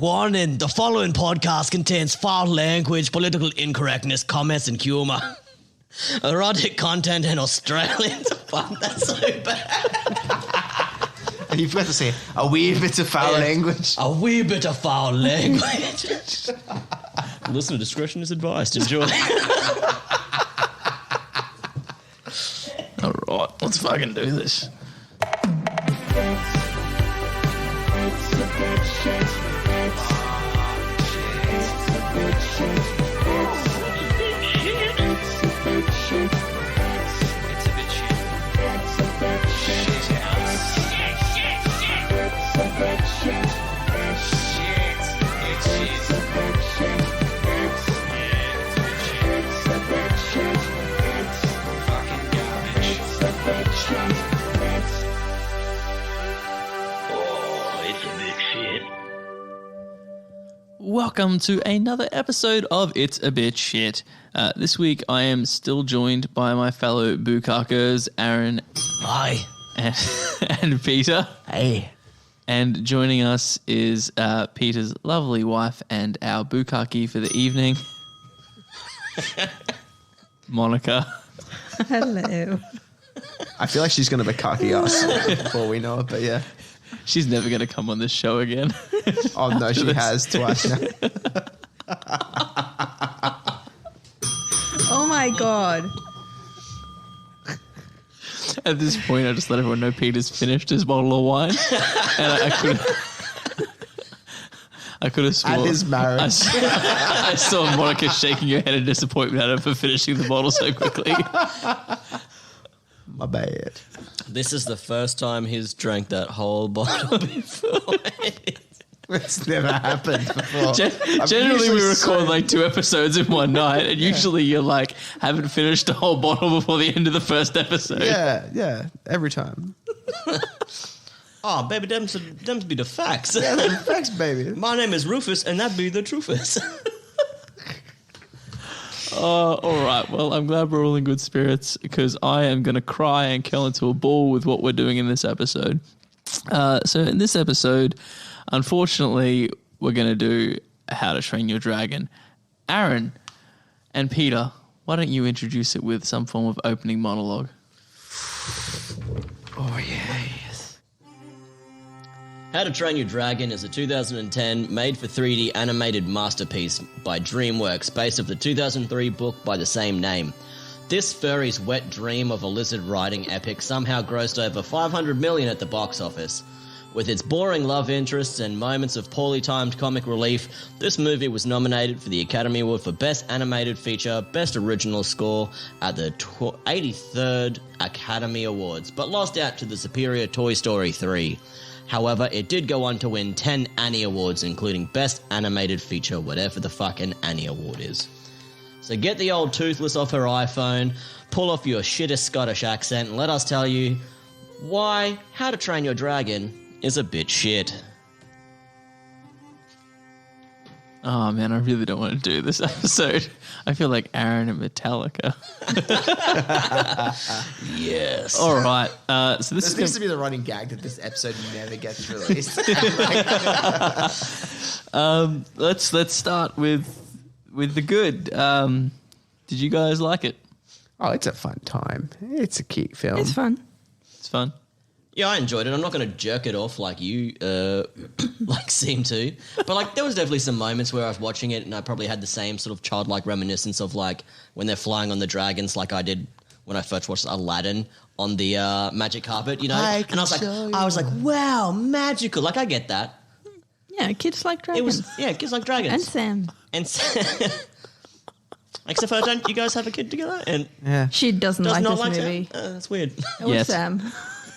Warning, the following podcast contains foul language, political incorrectness, comments, and humour. Erotic content and Australian. Fuck, that's so bad. And you've got to say a wee bit of foul language. A wee bit of foul language. Listener discretion is advised. Enjoy. All right, let's fucking do this. Welcome to another episode of It's a Bit Shit. This week I am still joined by my fellow bukakers, Aaron. Hi. And Peter. Hey. And joining us is Peter's lovely wife and our bukaki for the evening, Monica. Hello. I feel like she's going to bukkake us before we know it, but yeah. She's never going to come on this show again. Oh, no, she has twice now. Oh my God. At this point, I just let everyone know Peter's finished his bottle of wine. And I could have sworn. And his marriage. I saw Monica shaking her head in disappointment at her for finishing the bottle so quickly. My bad. This is the first time he's drank that whole bottle before. It's never happened before. Generally, we record like 2 episodes in one night, and usually you're like, haven't finished the whole bottle before the end of the first episode. Yeah, every time. Oh, baby, them's be the facts. Yeah, the facts, baby. My name is Rufus, and that be the truthus. All right. Well, I'm glad we're all in good spirits because I am going to cry and curl into a ball with what we're doing in this episode. So in this episode, unfortunately, we're going to do How to Train Your Dragon. Aaron and Peter, why don't you introduce it with some form of opening monologue? Oh, yeah. How to Train Your Dragon is a 2010 made-for-3D animated masterpiece by DreamWorks based off the 2003 book by the same name. This furry's wet dream of a lizard-riding epic somehow grossed over $500 million at the box office. With its boring love interests and moments of poorly timed comic relief, this movie was nominated for the Academy Award for Best Animated Feature, Best Original Score at the 83rd Academy Awards, but lost out to the superior Toy Story 3. However, it did go on to win 10 Annie Awards, including Best Animated Feature, whatever the fuck an Annie Award is. So get the old toothless off her iPhone, pull off your shittest Scottish accent, and let us tell you why How to Train Your Dragon is a bit shit. Oh, man, I really don't want to do this episode. I feel like Aaron and Metallica. Yes. All right. So this Seems to be the running gag that this episode never gets released. Let's start with the good. Did you guys like it? Oh, it's a fun time. It's a cute film. It's fun. It's fun. Yeah, I enjoyed it. I'm not going to jerk it off like you seem to. But like there was definitely some moments where I was watching it and I probably had the same sort of childlike reminiscence of like when they're flying on the dragons like I did when I first watched Aladdin on the magic carpet, you know? And I was like, wow, magical. Like I get that. Yeah, kids like dragons. Kids like dragons. And Sam. Except for don't you guys have a kid together? And Yeah. She doesn't does like not this like movie. Sam? That's weird. Or Yes. Sam.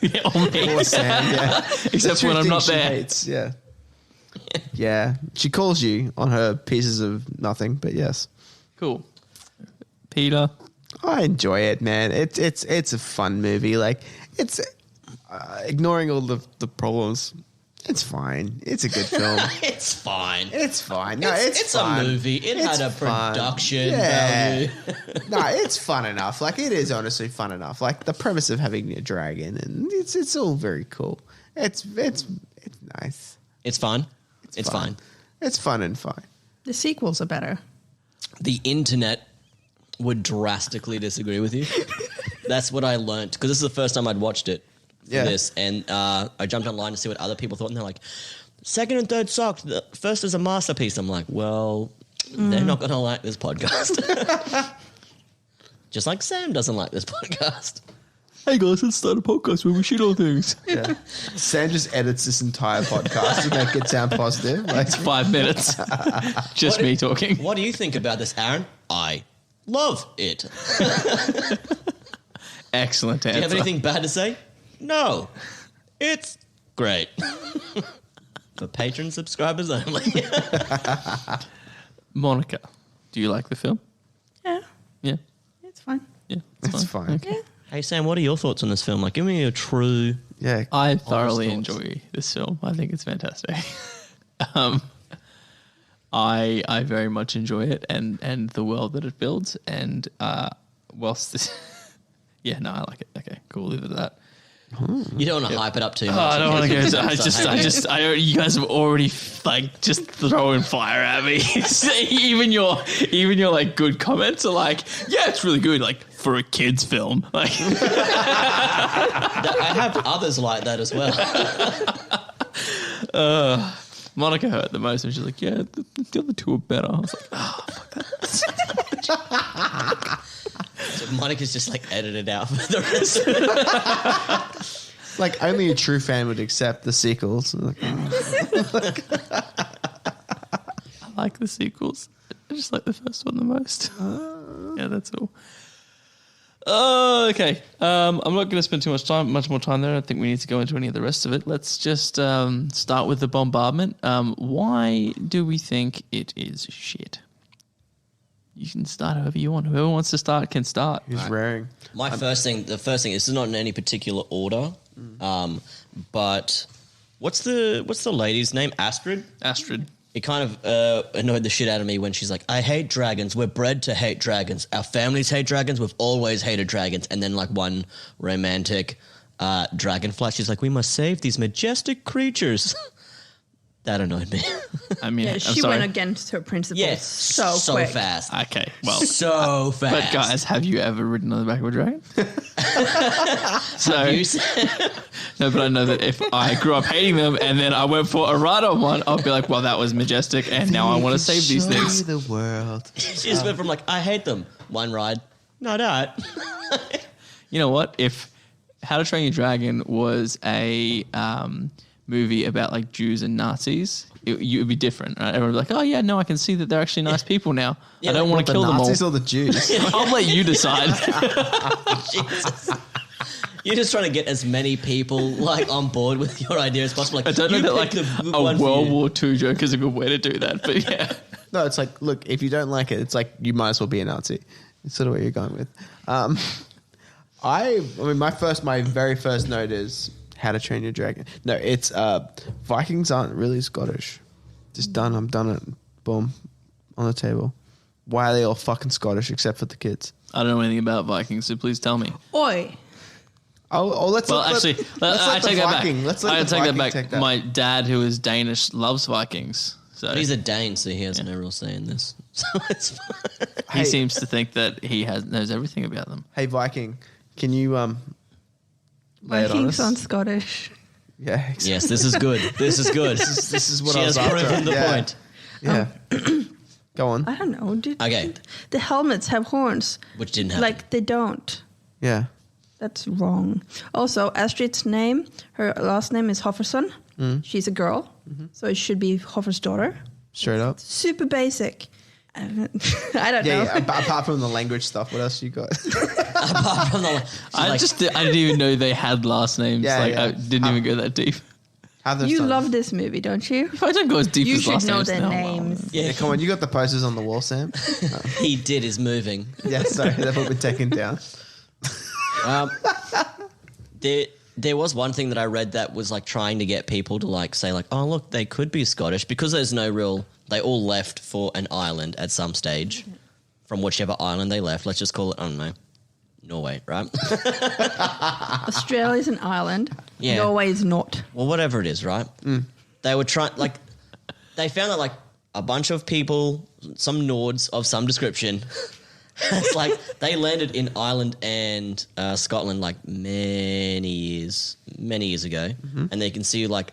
Yeah, or me. Or Sam, yeah. Except The when two I'm not things she there. hates, yeah. Yeah. She calls you on her pieces of nothing, but yes. Cool. Peter. I enjoy it, man. It's a fun movie. Like it's ignoring all the problems. It's fine. It's a good film. It's fine. It's fine. No, it's fun. a movie. It It's had a fun. production Yeah. value. No, it's fun enough. Like it is honestly fun enough. Like the premise of having a dragon and it's all very cool. It's nice. It's fun. It's fine. It's fun and fine. The sequels are better. The internet would drastically disagree with you. That's what I learned, because this is the first time I'd watched it for this, and I jumped online to see what other people thought, and they're like, second and third sucked. The first is a masterpiece. I'm like, well, they're not going to like this podcast. Just like Sam doesn't like this podcast. Hey guys, let's start a podcast where we shit on things. Yeah. Sam just edits this entire podcast to make it sound positive. Like, It's 5 minutes. Just me talking. What do you think about this, Aaron? I love it. Excellent answer. Do you have anything bad to say? No. It's great. For patron subscribers only. Monica, do you like the film? Yeah, Yeah. it's fine. Yeah. it's fine. Okay. Yeah. Hey, Sam, what are your thoughts on this film? Like, give me a true... Yeah. I thoroughly thoughts. enjoy this film. I think it's fantastic. I very much enjoy it and the world that it builds. And whilst this, yeah, no, I like it. Okay, cool. Leave it at that. You don't want to hype it up too much. I don't want to go. So You guys have already like just throwing fire at me. even your like good comments are like, yeah, it's really good. Like for a kids film, like I have others like that as well. Monica hurt the most, and she's like, yeah, the other two are better. I was like, oh, fuck that. So Monica's just like edited out for the rest of it. Like, only a true fan would accept the sequels. Like, I like the sequels. I just like the first one the most. Yeah, that's all. Okay. I'm not going to spend much more time there. I don't think we need to go into any of the rest of it. Let's just start with the bombardment. Why do we think it is shit? You can start however you want. Whoever wants to start can start. who's raring? The first thing, this is not in any particular order, but what's the lady's name? Astrid? Astrid. It kind of annoyed the shit out of me when she's like, I hate dragons. We're bred to hate dragons. Our families hate dragons. We've always hated dragons. And then like one romantic dragonfly, she's like, we must save these majestic creatures. That annoyed me. I mean, Yeah, I'm she sorry. went against her principles Yeah, so quick. fast. Okay, well. So fast. But guys, have you ever ridden on the back of a dragon? So You no, but I know that if I grew up hating them and then I went for a ride on one, I'll be like, well, that was majestic, and now I want to save these things. The world. She just went from like, I hate them, one ride, no doubt. You know what? If How to Train Your Dragon was a movie about like Jews and Nazis, it would be different, right? Everyone would be like, oh yeah, no, I can see that they're actually nice people now. Yeah, I don't want to The kill them all. Nazis or the Jews? I'll let you decide. Jesus. You're just trying to get as many people like on board with your idea as possible. Like, I don't know you that pick like the a one for World you. War II joke is a good way to do that, but yeah. No, it's like, look, if you don't like it, it's like you might as well be a Nazi. It's sort of what you're going with. I mean, my very first note is How to Train Your Dragon. No, it's Vikings aren't really Scottish. Just done. I'm done it. Boom, on the table. Why are they all fucking Scottish except for the kids? I don't know anything about Vikings, so please tell me. Oi. Let's Well, let, actually, let's I let the take that back. Viking. Let's let I the take that Viking back. take that. My dad, who is Danish, loves Vikings. So But he's a Dane, so he has no real say in this. So it's fine. he Hey. seems to think that he knows everything about them. Hey Viking, can you lay it on Vikings us? on Scottish. Yeah, exactly. Yes, this is good. This is good. This is what She I has was after. proven the Yeah. point. Yeah. Go on. I don't know. Okay. The helmets have horns. Which didn't happen. Like they don't. Yeah. That's wrong. Also, Astrid's name, her last name is Hofferson. She's a girl, so it should be Hoffer's daughter. Straight up. Super basic. I don't know. Yeah. Apart from the language stuff, what else you got? Apart from the, I didn't even know they had last names. Yeah, like yeah. I didn't even go that deep. Have those You done. love this movie, don't you? If I don't go as deep You as should last know names, their no, names. Yeah, come on. You got the posters on the wall, Sam. he did his moving. Yeah, sorry. They've all been taken down. There was one thing that I read that was like trying to get people to like say like, oh look, they could be Scottish because there's no real. They all left for an island at some stage, from whichever island they left. Let's just call it, I don't know, Norway, right? Australia's an island. Yeah. Norway is not. Well, whatever it is, right? They were trying like they found that like a bunch of people, some Nords of some description. It's like they landed in Ireland and Scotland like many years ago, and they can see like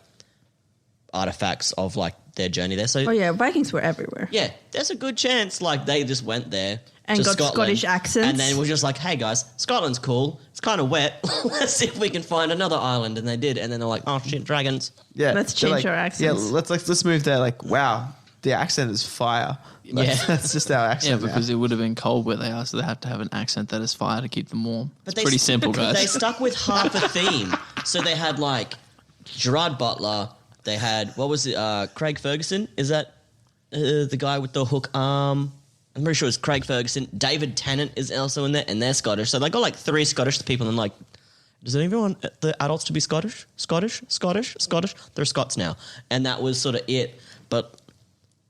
artifacts of like their journey there. So, Oh yeah, Vikings were everywhere. yeah, there's a good chance like they just went there And to got Scotland, Scottish accents. and then we're just like, hey guys, Scotland's cool. It's kind of wet. Let's see if we can find another island, and they did. And then they're like, oh shit, dragons. Yeah, Let's they're change like, our accents. Yeah, let's move there. Like, wow, the accent is fire. Yeah. That's just our Yeah, accent. because it would have been cold where they are, so they have to have an accent that is fire to keep them warm. But It's pretty simple, They guys. stuck with half a theme. So they had like Gerard Butler. They had, what was it? Craig Ferguson? Is that the guy with the hook arm? I'm pretty sure it's Craig Ferguson. David Tennant is also in there, and they're Scottish. So they got like 3 Scottish people, and like, does anyone want the adults to be Scottish? Scottish? They're Scots now. And that was sort of it. But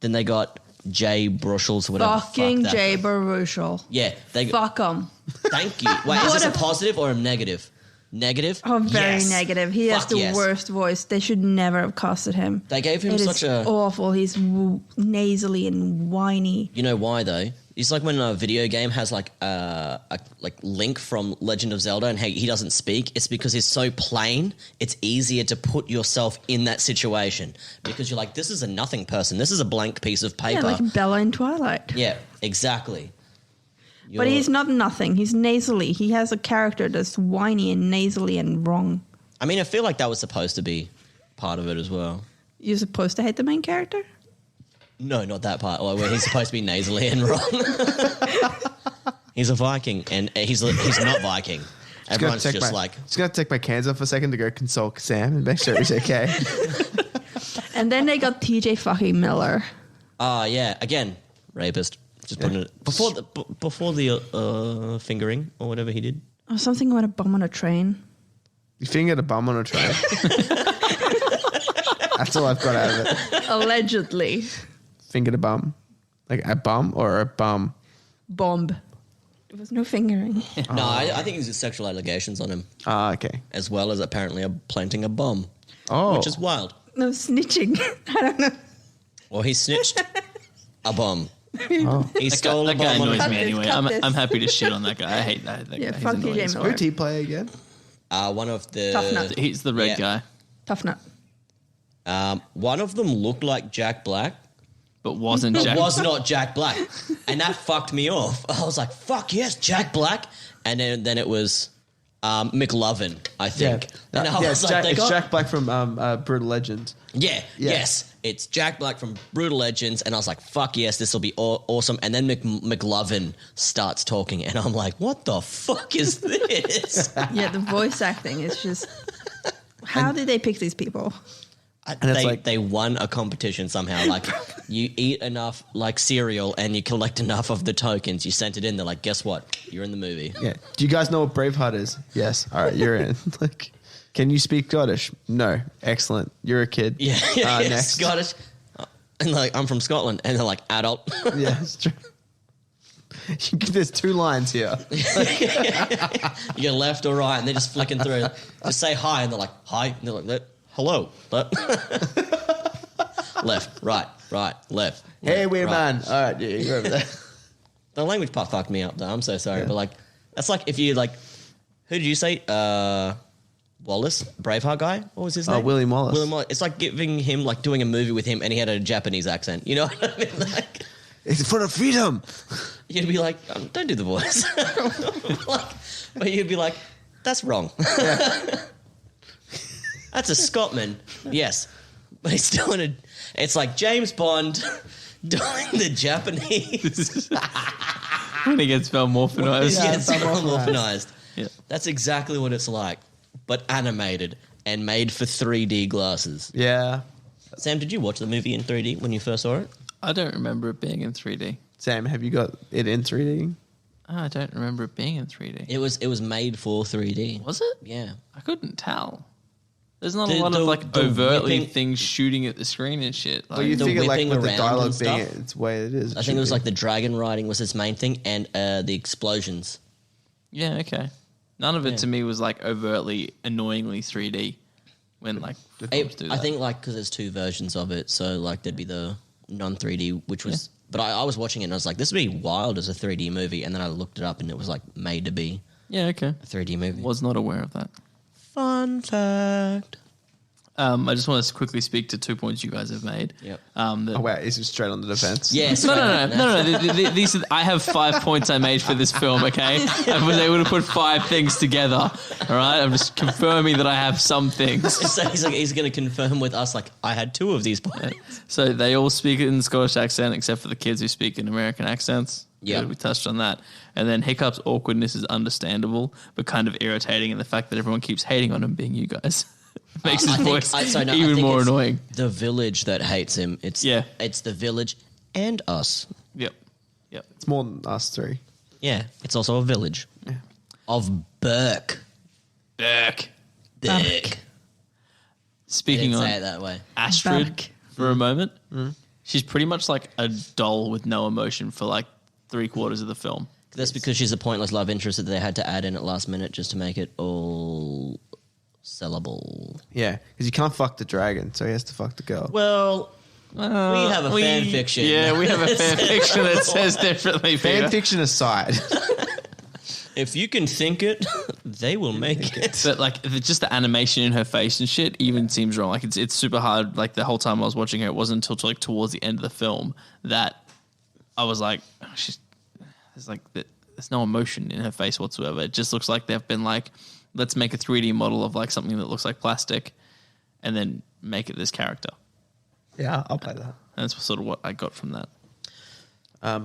then they got Jay Brussels, whatever. Fucking Fuck that. Jay Baruchel. Yeah. Fuck them. Thank you. Wait, is What this a a- positive or a negative? Negative? Oh, very Yes. negative. He has Fuck the yes. worst voice. They should never have casted him. They gave him It such is a... awful. He's nasally and whiny. You know why though? It's like when a video game has like a like Link from Legend of Zelda, and he doesn't speak. It's because he's so plain. It's easier to put yourself in that situation because you're like, this is a nothing person. This is a blank piece of Yeah, paper. like Bella in Twilight. Yeah, exactly. But You're- he's not nothing. He's nasally. He has a character that's whiny and nasally and wrong. I mean, I feel like that was supposed to be part of it as well. You're supposed to hate the main character? No, not that part. Where he's supposed to be nasally and wrong. He's a Viking, and he's not Viking. Everyone's just like, just gonna take my cans off for a second to go consult Sam and make sure he's okay. And then they got TJ fucking Miller. yeah, again, rapist. Just putting it before the fingering or whatever he did. Oh, something about a bum on a train. You fingered a bum on a train. That's all I've got out of it. Allegedly. Fingered a bum, like a bum or a bum. Bomb. There was no fingering. No, I think there's sexual allegations on him, Ah, okay. as well as apparently planting a bomb, Oh, which is wild. No snitching. I don't know. Well, he snitched a bomb. oh. He stole a That guy bomb. annoys Cut me this, anyway. cut this. I'm happy to shit on that guy. I hate that Yeah, guy. He's fuck annoying TJ as Miller. Who'd he play again? One of the Tough nut. He's the red Yeah. guy, Tough nut. One of them looked like Jack Black. but wasn't It Jack. was not Jack Black, and that fucked me off. I was like, "Fuck yes, Jack Black," and then it was McLovin, I think. And I was like, it's Jack Black from Brutal Legend. Yeah, yes, it's Jack Black from Brutal Legends, and I was like, "Fuck yes, this will be awesome." And then McLovin starts talking, and I'm like, "What the fuck is this?" Yeah, the voice acting is just. How did they pick these people? it's like- they won a competition somehow. Like, you eat enough like cereal and you collect enough of the tokens. You sent it in. They're like, guess what? You're in the movie. Yeah. Do you guys know what Braveheart is? Yes. All right, you're in. Like, can you speak Scottish? No. Excellent. You're a kid. Yeah, Next. Scottish. And like, I'm from Scotland, and they're like, adult. Yeah, it's true. There's 2 lines here. You go left or right, and they're just flicking through. Just say hi, and they're like, hi, and they're like, hello. Left, right, left. Hey, weird right. man. All right, yeah, you're over there. The language part fucked me up, though. I'm so sorry, Yeah. but like, that's like if you like, who did you say? Wallace, Braveheart guy. What was his name? William Wallace. William Wallace. It's like giving him like doing a movie with him, and he had a Japanese accent. You know what I mean? Like, It's for the freedom. you'd be like, don't do the voice. Like, but you'd be like, that's wrong. That's a Scotsman, yes, but he's still in a. It's like James Bond doing the Japanese. when he gets Velmorphinized. Yeah. Yes, I'm morphinized. Yeah. That's exactly what it's like, but animated and made for 3D glasses. Yeah. Sam, did you watch the movie in 3D when you first saw it? I don't remember it being in 3D. Sam, have you got it in 3D? I don't remember it being in 3D. It was made for 3D. Was it? Yeah. I couldn't tell. There's not The- a lot the- of like the overtly whipping- things shooting at the screen and shit. Like, Well, you the figure like whipping with the around dialogue and being stuff. it's the way it is. I think it was like the dragon riding was its main thing, and the explosions. yeah, okay. None of it Yeah. to me was like overtly, annoyingly 3D. When like the films do that. I think like because there's 2 versions of it, so like there'd be the non-3D, which was. Yeah. But I was watching it and I was like, this would be wild as a 3D movie. And then I looked it up and it was like made to be. Yeah, okay. A 3D movie. Was not aware of that. Fun fact. I just want to quickly speak to 2 points you guys have made. Yep. Is it straight on the defense? Yes. No. These I have 5 points I made for this film, okay? I was able to put 5 things together, all right? I'm just confirming that I have some things. So he's going to confirm with us, like, I had 2 of these points. So they all speak it in Scottish accent except for the kids who speak in American accents. Yeah. We touched on that. And then Hiccup's awkwardness is understandable, but kind of irritating in the fact that everyone keeps hating on him being you guys. Makes his voice even more annoying. The village that hates him. It's the village and us. Yep. It's more than us 3. Yeah, it's also a village of Burke. Speaking I didn't on say it that way. Astrid for a moment, she's pretty much like a doll with no emotion for like 3/4 of the film. That's because she's a pointless love interest that they had to add in at last minute just to make it all sellable. Yeah, because you can't fuck the dragon, so he has to fuck the girl. Well, we have a fan fiction. Yeah, we have a fan fiction that says differently. Fan fiction aside. If you can think it, they will make it. But like, if it's just the animation in her face and shit even seems wrong. Like it's super hard. Like the whole time I was watching her, it wasn't until like towards the end of the film that I was like, there's no emotion in her face whatsoever. It just looks like they've been like, let's make a 3D model of like something that looks like plastic and then make it this character. Yeah, I'll play that. And that's sort of what I got from that. I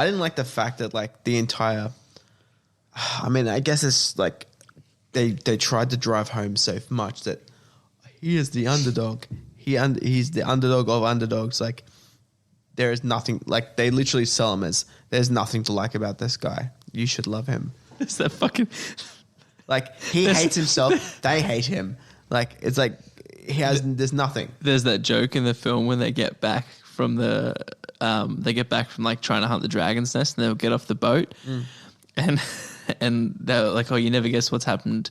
didn't like the fact that like the entire, I mean, I guess it's like they tried to drive home so much that he is the underdog. He's the underdog of underdogs. Like there is nothing, like they literally sell him as there's nothing to like about this guy. You should love him. It's that fucking... Like he hates himself. They hate him. Like it's like there's nothing. There's that joke in the film when they get back from like trying to hunt the dragon's nest and they'll get off the boat and they're like, oh, you never guess what's happened.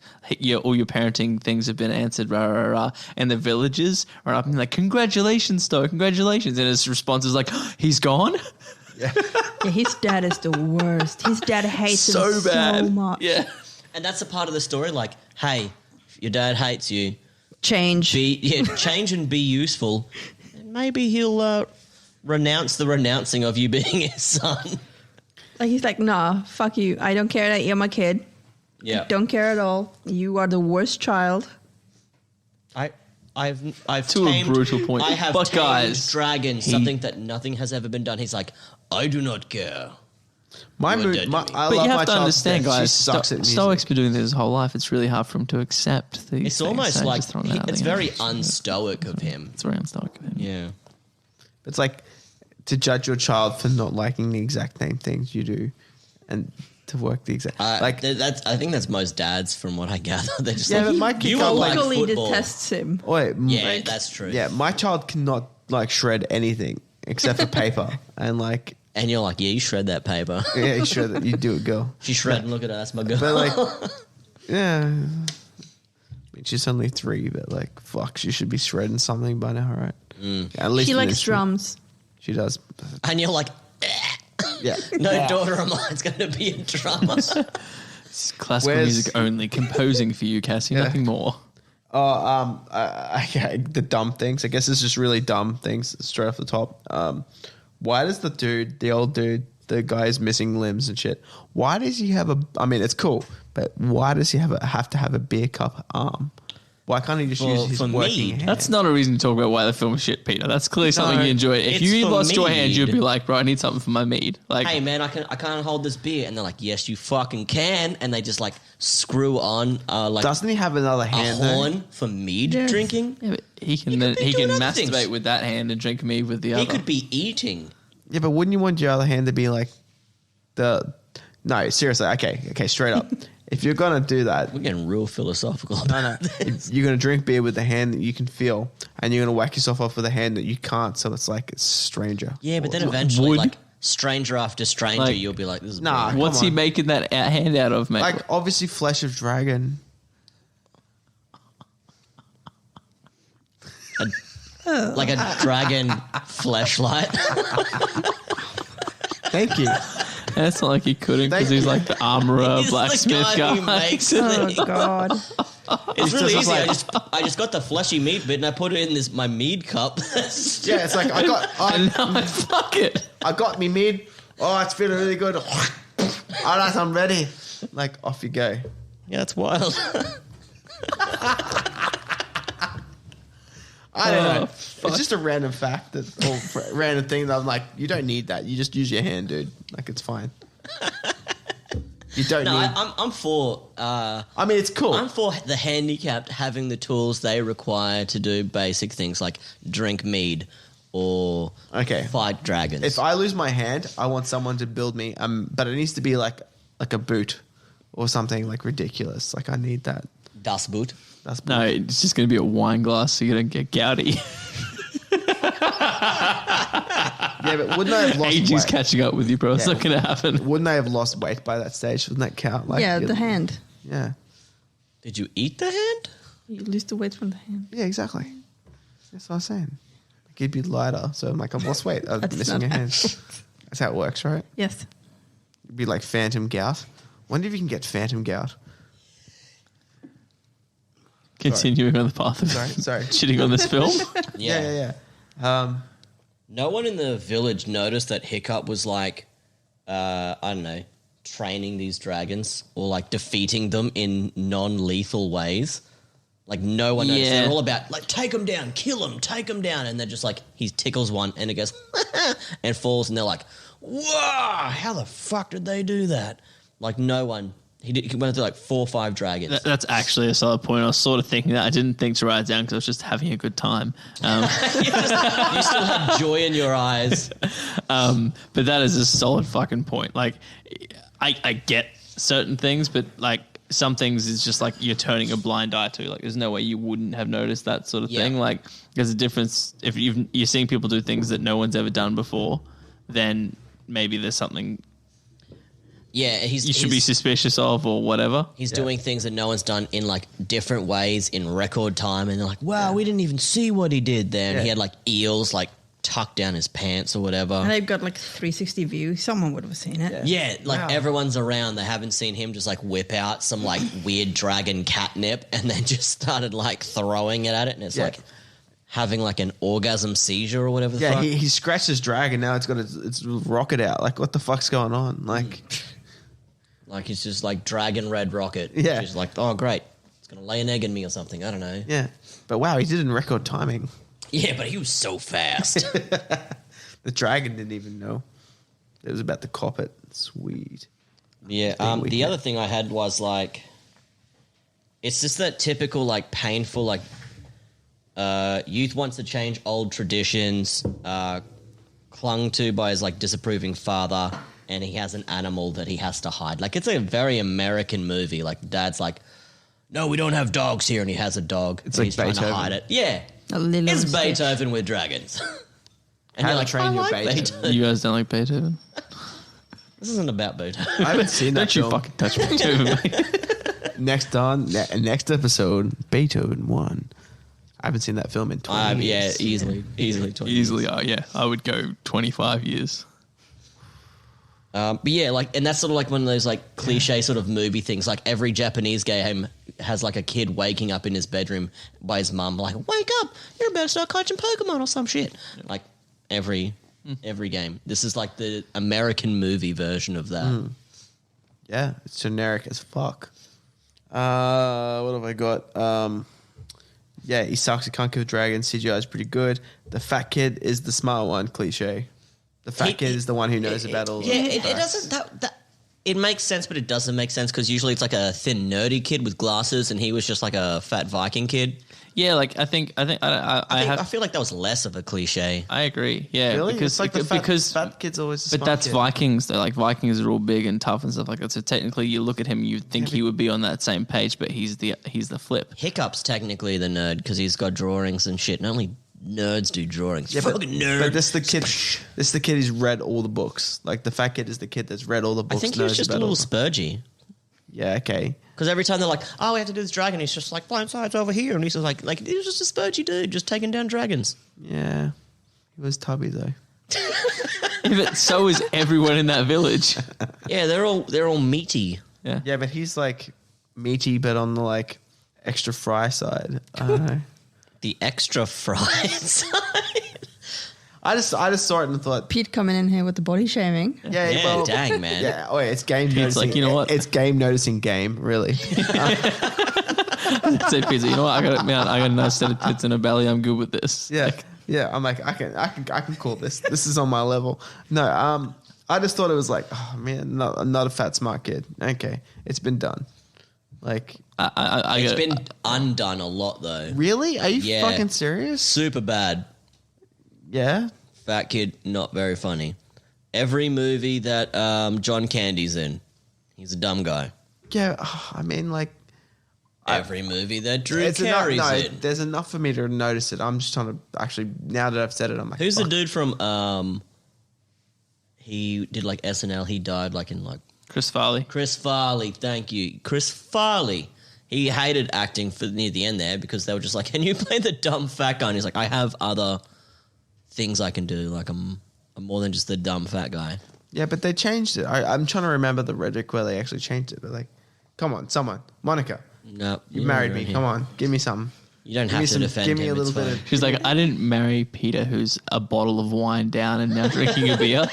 All your parenting things have been answered, rah, rah, rah. And the villagers are up and like, congratulations, Stowe, congratulations. And his response is like, he's gone? Yeah, his dad is the worst. His dad hates him so much. Yeah. And that's a part of the story. Like, hey, your dad hates you. Change. Change and be useful. And maybe he'll renounce the renouncing of you being his son. Like he's like, nah, fuck you. I don't care that you're my kid. Yeah. I don't care at all. You are the worst child. I've to tamed, a brutal point. I have but tamed guys, dragons, something that nothing has ever been done. He's like, I do not care. I love you my have to understand, death. guys. She sucks at music. Stoic's been doing this his whole life. It's really hard for him to accept these. It's things. almost So like it's very unstoic of him. It's very unstoic of him. Yeah. It's like to judge your child for not liking the exact same things you do, and to work the exact I think that's most dads, from what I gather. They're just Yeah, like, but my kid you can't like Locally football. detests him. Wait, Yeah, that's true. Yeah, my child cannot like shred anything except for paper, and like And you're like, yeah, you shred that paper. yeah, sure that you do it, girl. She shred and look at us, my girl. But like, yeah, I mean, she's only 3, but like, fuck, she should be shredding something by now, right? At least She an likes instrument. drums. She does. And you're like, Yeah. no daughter of mine's going to be a drummer. It's classical music only. Composing for you, Cassie. Yeah. Nothing more. The dumb things. I guess it's just really dumb things straight off the top. Why does the old dude, the guy who's missing limbs and shit, why does he have I mean, it's cool, but why does he have to have a beer cup arm? Why can't he just use his for me, working hand? That's not a reason to talk about why the film is shit, Peter. That's clearly something you enjoy. If it's you for lost your hand, you'd mead. be like, bro, I need something for my mead. Like, hey man, I can't hold this beer. And they're like, yes, you fucking can. And they just like screw on like Doesn't he have another a hand? though? horn for mead Yes. drinking. yeah, but he can could be doing other masturbate things. with that hand and drink mead with the He other. could be eating. Yeah, but wouldn't you want your other hand to be like no, seriously, okay, straight up. If you're gonna do that, We're getting real philosophical about this. you're gonna drink beer with the hand that you can feel, and you're gonna whack yourself off with a hand that you can't. So it's like it's stranger. Yeah, but then eventually, Would- like stranger after stranger, Like- you'll be like, this is Nah. boring. What's come he on. making that hand out of, mate? Like obviously, flesh of dragon. Like a dragon fleshlight. Thank you. That's not like he couldn't because Thank he's you. like the armorer, He's the blacksmith guy guy. who makes it. Oh God. It's really just easy. like- I just got the fleshy meat bit and I put it in my mead cup. Yeah, it's like Fuck it. I got me mid. Oh, it's feeling really good. All right, I'm ready. Like, off you go. Yeah, it's wild. I don't know. fuck. It's just a random fact or random thing that I'm like, you don't need that. You just use your hand, dude. Like, it's fine. You don't No, need. I'm for. I mean, it's cool. I'm for the handicapped having the tools they require to do basic things like drink mead or fight dragons. If I lose my hand, I want someone to build me. But it needs to be like a boot or something like ridiculous. Like I need that. Das Boot. That's No, it's just going to be a wine glass so you don't get gouty. Yeah, but wouldn't I have lost Age is weight? catching up with you, bro. It's Yeah. not going to happen. Wouldn't I have lost weight by that stage? Wouldn't that count? Like, Yeah, the hand. Yeah. Did you eat the hand? You lose the weight from the hand. Yeah, exactly. That's what I'm saying. Like, you'd be lighter. So I'm like, I've lost weight. I'm That's missing not a hand. That's how it works, right? Yes. It'd be like phantom gout. Wonder if you can get phantom gout. Continuing on the path of Sorry. shitting on this film. Yeah. No one in the village noticed that Hiccup was like, I don't know, training these dragons or like defeating them in non-lethal ways. Like no one noticed. Yeah. They're all about like take them down, kill them, take them down, and they're just like he tickles one and it goes and falls, and they're like, "Whoa! How the fuck did they do that?" Like no one. He went through like 4 or 5 dragons. That's actually a solid point. I was sort of thinking that. I didn't think to write it down because I was just having a good time. You still had joy in your eyes. But that is a solid fucking point. Like, I get certain things, but like some things is just like you're turning a blind eye to. Like, there's no way you wouldn't have noticed that sort of thing. Like, there's a difference if you're seeing people do things that no one's ever done before. Then maybe there's something. Yeah, You should be suspicious of or whatever. He's doing things that no one's done in like different ways in record time, and they're like, "Wow, we didn't even see what he did there." And he had like eels like tucked down his pants or whatever. And they've got like 360 view. Someone would have seen it. Yeah, like everyone's around. They haven't seen him just like whip out some like weird dragon catnip and then just started like throwing it at it, and it's like having like an orgasm seizure or whatever. Yeah, he scratched his dragon. Now it's got its rocket out. Like, what the fuck's going on? Like, like it's just like dragon red rocket. Yeah. She's like, oh great, it's gonna lay an egg in me or something. I don't know. yeah. But wow, he did it in record timing. Yeah, but he was so fast. The dragon didn't even know. It was about to cop it. Sweet. Yeah. The other thing I had was like, it's just that typical like painful like youth wants to change old traditions, clung to by his like disapproving father, and he has an animal that he has to hide. Like it's a very American movie. Like dad's like, no, we don't have dogs here, and he has a dog. It's and like he's trying to Beethoven. hide it. Yeah, A little it's sketch. Beethoven with dragons. And How you're to like, Train I Your like Beethoven. You guys don't like Beethoven? This isn't about Beethoven. I haven't seen that Don't you film. fucking touch Beethoven, mate. Next episode, Beethoven 1. I haven't seen that film in 20 Yeah, years. easily 20 Easily, yeah. I would go 25 years. But yeah, like, and that's sort of like one of those like cliche sort of movie things. Like every Japanese game has like a kid waking up in his bedroom by his mum, like, "Wake up! You're about to start catching Pokemon or some shit." Like every game. This is like the American movie version of that. Yeah, it's generic as fuck. What have I got? Yeah, he sucks. He can't kill dragons. CGI is pretty good. The fat kid is the smart one. Cliche. The fat kid is the one who knows about all. Yeah, the it doesn't. That it makes sense, but it doesn't make sense because usually it's like a thin, nerdy kid with glasses, and he was just like a fat Viking kid. Yeah, like I feel like that was less of a cliche. I agree. Yeah, Really? because It's like the because fat kid's always the but smart that's kid. Vikings. Though, like Vikings are all big and tough and stuff like that. So technically, you look at him, you think he would be on that same page, but he's the flip. Hiccup's technically the nerd because he's got drawings and shit, and only nerds do drawings. Yeah, Fucking nerd. But this the kid. This is the kid who's read all the books. Like the fat kid is the kid that's read all the I books. think he was knows just a about little all spurgy. Yeah, okay. Because every time they're like, oh, we have to do this dragon, he's just like, Blindside's over here. And he's just like he was just a spurgy dude, just taking down dragons. Yeah. He was tubby, though. But so is everyone in that village. Yeah, they're all meaty. Yeah. Yeah, but he's like meaty, but on the like extra fry side. I don't know. The extra fries. I just saw it and thought, Pete coming in here with the body shaming. yeah, Yeah, well, dang, man. yeah. Oh, it's game Pete's noticing. like, you know what? It's game noticing game, really. Said Pizza, you know what? I got a nice set of tits and a belly. I'm good with this. Yeah, yeah. I'm like, I can call this. This is on my level. No, I just thought it was like, oh man, not a fat smart kid. Okay, it's been done. Like, It's been undone a lot, though. really? Are you Yeah. fucking serious? Super bad. Yeah. Fat kid, not very funny. Every movie that John Candy's in, he's a dumb guy. Yeah. I mean, like, Every movie that Drew it's Carey's enough. No, in. there's enough for me to notice it. I'm just trying to actually. Now that I've said it, I'm like, Who's the fuck. dude from? He did like SNL. He died like in like Chris Farley. Chris Farley. Thank you, Chris Farley. He hated acting for near the end there because they were just like, "Can you play the dumb fat guy?" And he's like, "I have other things I can do. Like I'm more than just the dumb fat guy." Yeah, but they changed it. I'm trying to remember the rhetoric where they actually changed it. But like, come on, someone, Monica, No, you married me. Come on, give me something. You don't Give me have to some- defend give me him. a little it's bit fine. of- She's like, I didn't marry Peter, who's a bottle of wine down and now drinking a beer.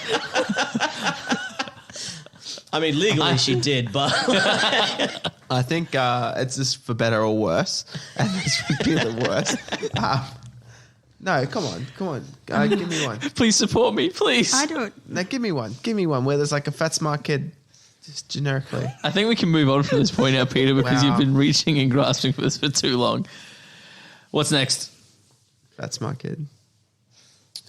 I mean, legally she did, but I think it's just for better or worse, and this would be the worst. No, come on. Give me one. Please support me, please. I don't. No, give me one. Where there's like a fat smart kid, just generically. I think we can move on from this point now, Peter, because Wow. you've been reaching and grasping for this for too long. What's next? Fat smart kid.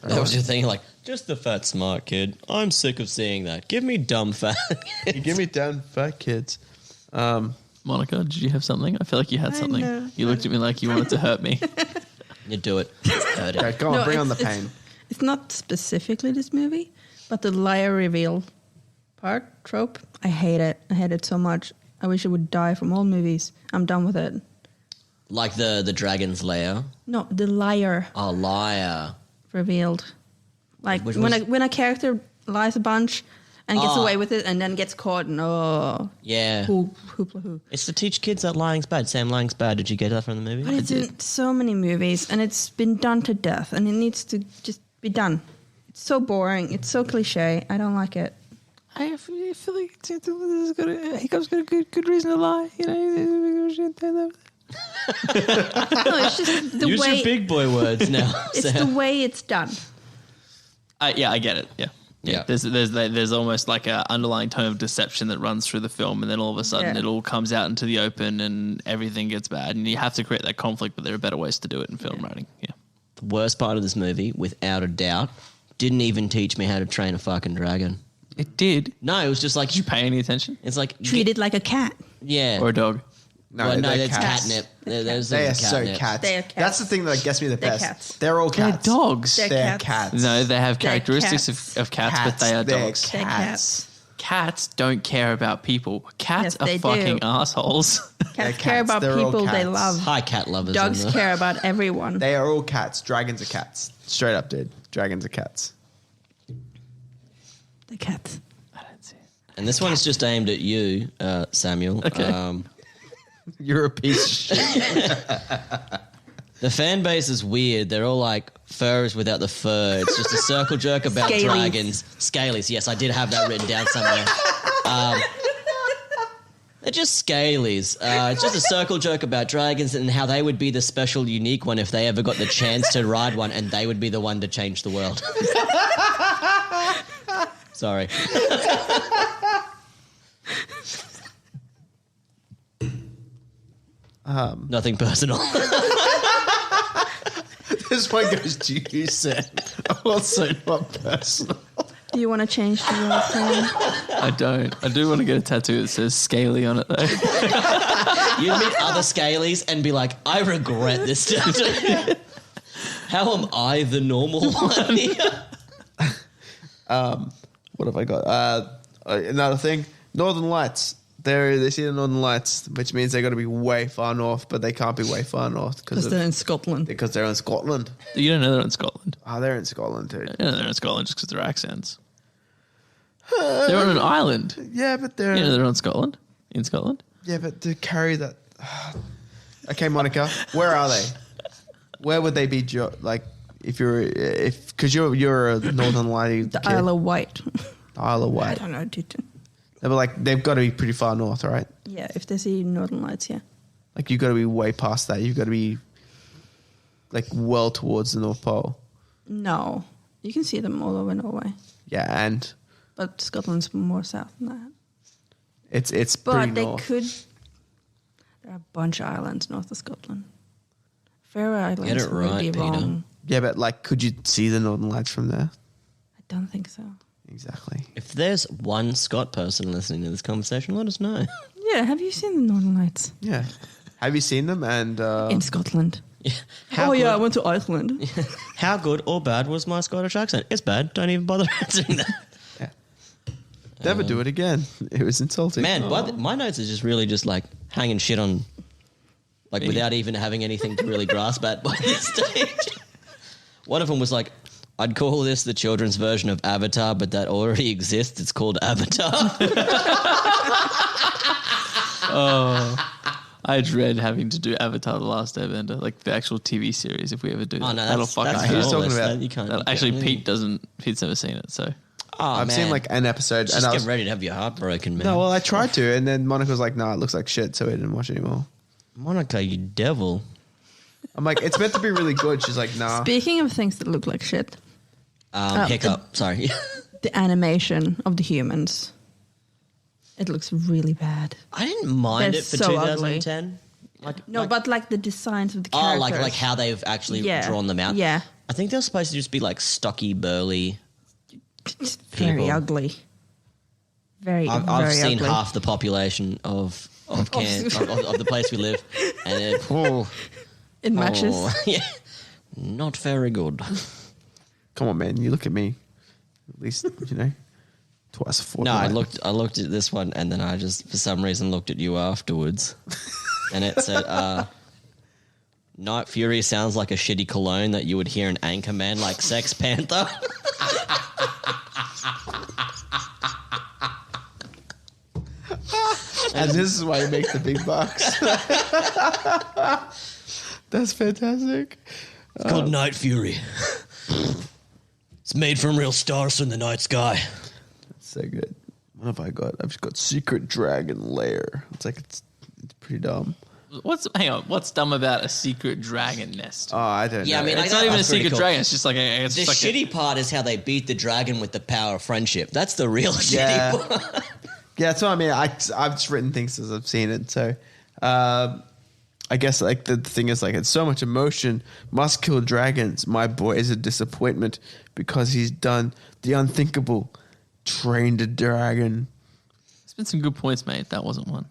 that was your thing. Like, just the fat smart kid. I'm sick of seeing that. Give me dumb fat. Give me down fat kids. Monica, did you have something? I feel like you had something. know. You looked at me like you wanted to hurt me. You do it. Heard it. Okay, go on, No, bring on the it's- pain. It's not specifically this movie, but the liar reveal trope. I hate it. I hate it so much. I wish it would die from all movies. I'm done with it. Like the dragon's lair. No, the liar Oh, liar. revealed. Like Which when was- when a character lies a bunch and gets away with it and then gets caught and Yeah. hoopla hoo. It's to teach kids that lying's bad. Sam, lying's bad. Did you get that from the movie? But it's in so many movies and it's been done to death and it needs to just be done. It's so boring. It's so cliche. I don't like it. I feel like Hiccup's got a good reason to lie. You know, No, it's just the Use way your big boy words now, it's Sam. the way it's done. yeah, I get it. Yeah. Yeah. There's almost like an underlying tone of deception that runs through the film, and then all of a sudden Yeah. it all comes out into the open, and everything gets bad, and you have to create that conflict. But there are better ways to do it in film writing. Yeah. The worst part of this movie, without a doubt, didn't even teach me how to train a fucking dragon. It did. No, it was just like Did you pay any attention? it's like Treat it like a cat. Yeah. Or a dog? No, Well, no, they're that's cats. catnip. There's They are catnip. so cats. They are cats. That's the thing that gets me the They're best. cats. They're all They're cats. dogs. They're They're cats. cats. No, they have They're characteristics cats. of cats, but they are They're dogs. They're cats. Cats don't care about people. Cats Yes, are they fucking do. assholes. Cats cats. care about They're all people they cats. love. Hi, cat lovers. Dogs in the- care about everyone. They are all cats. Dragons are cats. Straight up, dude. Dragons are cats. The cats. I don't see it. And this one is just aimed at you, Samuel. Okay. You're a piece of shit. The fan base is weird. They're all like furs without the fur. It's just a circle jerk about Scalies. dragons. Scalies. Yes, I did have that written down somewhere. They're just scalies. It's just a circle joke about dragons and how they would be the special, unique one if they ever got the chance to ride one, and they would be the one to change the world. Sorry. Nothing personal. This one goes to you, Sam. Also not personal. Do you want to change the role thing? I don't. I do want to get a tattoo that says Scaly on it, though. You meet other scalies and be like, I regret this decision. How am I the normal one here? What have I got? Another thing. Northern Lights. They see the Northern Lights, which means they got to be way far north, but they can't be way far north Because they're in Scotland. because they're in Scotland. You don't know they're in Scotland. Oh, they're in Scotland too. You don't know they're in Scotland just because of their accents. They're on an island. Yeah, but they're You know they're on Scotland. In Scotland. yeah, but to carry that. Okay, Monica, where are they? Where would they be? Like, because you're a Northern Light. The Isle of Wight. Isle of I Wight. don't know, dude. But like, they've got to be pretty far north, right? Yeah, if they see Northern Lights, yeah. Like, you've got to be way past that. You've got to be like well towards the North Pole. No, you can see them all over Norway, Yeah, and but Scotland's more south than that. it's But pretty they north. could. There are a bunch of islands north of Scotland. Faroe Islands Get it would right, be Peter. wrong. Yeah, but like, could you see the Northern Lights from there? I don't think so. Exactly. If there's one Scot person listening to this conversation, let us know. Yeah, have you seen the Northern Lights Yeah. Have you seen them? And in Scotland? How Yeah, I good- went to Iceland. How good or bad was my Scottish accent? It's bad. Don't even bother answering that. never do it again. It was insulting. Man, my notes are just really just like hanging shit on, like without even having anything to really grasp at by this stage. One of them was like, I'd call this the children's version of Avatar, but that already exists. It's called Avatar. I dread having to do Avatar: The Last Airbender, like the actual TV series. If we ever do that, Oh no, that'll that's fuck us. He was flawless. talking about- That you can't. That- Actually, Pete doesn't. Pete's never seen it, so I've seen like an episode. Just and I get was, ready to have your heart broken, man. no, well, I tried to. And then Monica was like, no, it looks like shit. So we didn't watch anymore. Monica, you devil. I'm like, it's meant to be really good. She's like, nah. Speaking of things that look like shit, Hiccup. Sorry. the animation of the humans, it looks really bad. I didn't mind They're it for so ugly. 2010. Like, No, but like the designs of the oh, characters. like how they've actually Yeah, drawn them out. yeah. I think they're supposed to just be like stocky, burly. It's very people. ugly. Very, I've very seen ugly. half the population of the place we live, and It matches. yeah, not very good. Come on, man. You look at me. At least, twice a fortnight. No, I looked at this one, and then I just for some reason looked at you afterwards, and it said, "Night Fury sounds like a shitty cologne that you would hear in Anchorman, like Sex Panther." And this is why he makes the big bucks. That's fantastic. It's called Night Fury. It's made from real stars from the night sky. So good. What have I got? I've just got Secret Dragon Lair. It's like it's pretty dumb. hang on. What's dumb about a secret dragon nest? Oh, I don't Yeah, know. I mean, It's I not know even a that's pretty secret cool. dragon. It's just like The shitty part is how they beat the dragon with the power of friendship. That's the real Yeah. shitty part. Yeah, that's what I mean. I've just written things as I've seen it. So, I guess like the thing is like it's so much emotion. Must kill dragons. My boy is a disappointment because he's done the unthinkable. Trained a dragon. There's been some good points, mate. That wasn't one.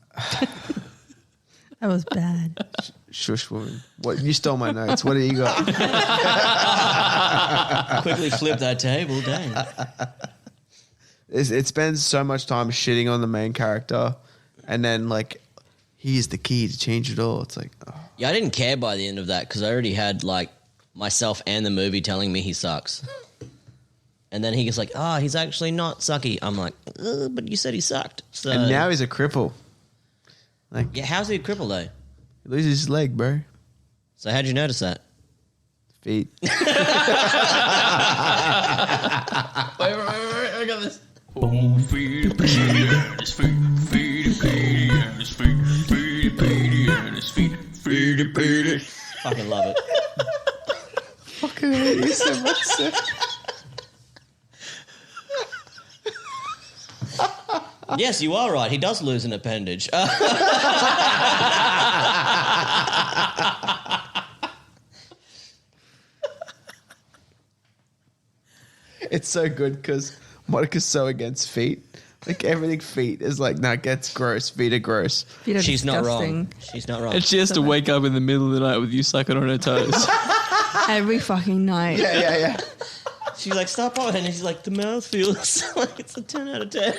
That was bad. Shush, woman. What? You stole my notes. What do you got? Quickly flip that table, dang. It spends so much time shitting on the main character, and then like he's the key to change it all. It's like, oh. Yeah, I didn't care by the end of that because I already had like myself and the movie telling me he sucks. And then he gets like, he's actually not sucky. I'm like, but you said he sucked. So And now he's a cripple. Like, yeah, how's he a cripple though? he loses his leg, bro. So how'd you notice that? Feet. Wait, I got this. Fucking love it. Fucking hate you so much, sir. Yes, you are right. He does lose an appendage. It's so good because Monica's so against feet. Like everything feet is like, nah, gets gross. Feet are gross. Feet are She's not disgusting. wrong. She's not wrong. And she has to wake up in the middle of the night with you sucking on her toes. Every fucking night. Yeah. She's like, stop on. And she's like, the mouth feels like it's a 10 out of 10.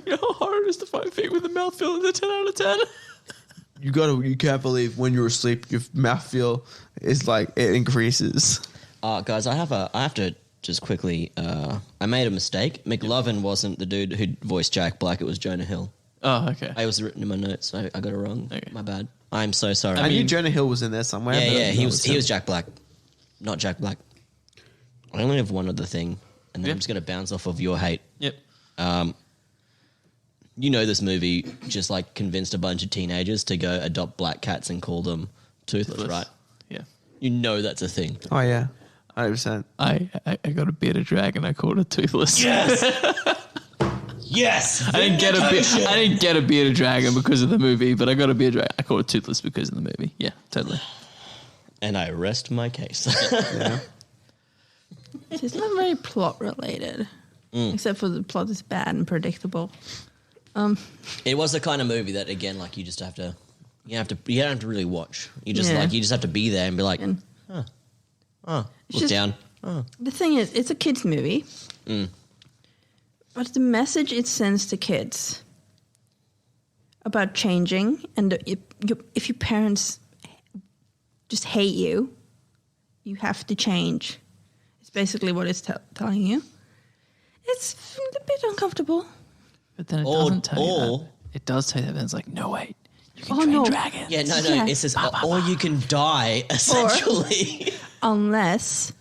You know how hard it is to fight feet with a mouthfeel as a 10 out of 10? You can't believe when you're asleep, your mouthfeel is like, it increases. Guys, I have to just quickly, I made a mistake. McLovin wasn't the dude who voiced Jack Black. It was Jonah Hill. Oh, okay. I was written in my notes. I got it wrong. Okay. My bad. I'm so sorry. I knew Jonah Hill was in there somewhere. but I Yeah, didn't he know was it him. Jack Black, not Jack Black. I only have one other thing, and then Yep. I'm just going to bounce off of your hate. Yep. You know, this movie just like convinced a bunch of teenagers to go adopt black cats and call them toothless, right? Yeah. You know that's a thing. Oh, yeah. 100%. I got a bearded dragon. I called it toothless. Yes. Yes. I didn't get a bearded dragon because of the movie, but I got a bearded dragon. I called it toothless because of the movie. Yeah, totally. And I rest my case. Yeah. It's not very plot related, except for the plot is bad and predictable. It was the kind of movie that, again, like you don't have to really watch. You just Yeah. you just have to be there and be like, And look just- down. the thing is, it's a kids' movie, but the message it sends to kids about changing, and if your parents just hate you, you have to change. It's basically what it's telling you. It's a bit uncomfortable. But then it Or- doesn't tell you or- that. It does tell you that. Then it's like, no, wait. You can Oh, train no. dragons. Yeah, no. Yeah. It says, or you can die, essentially. Unless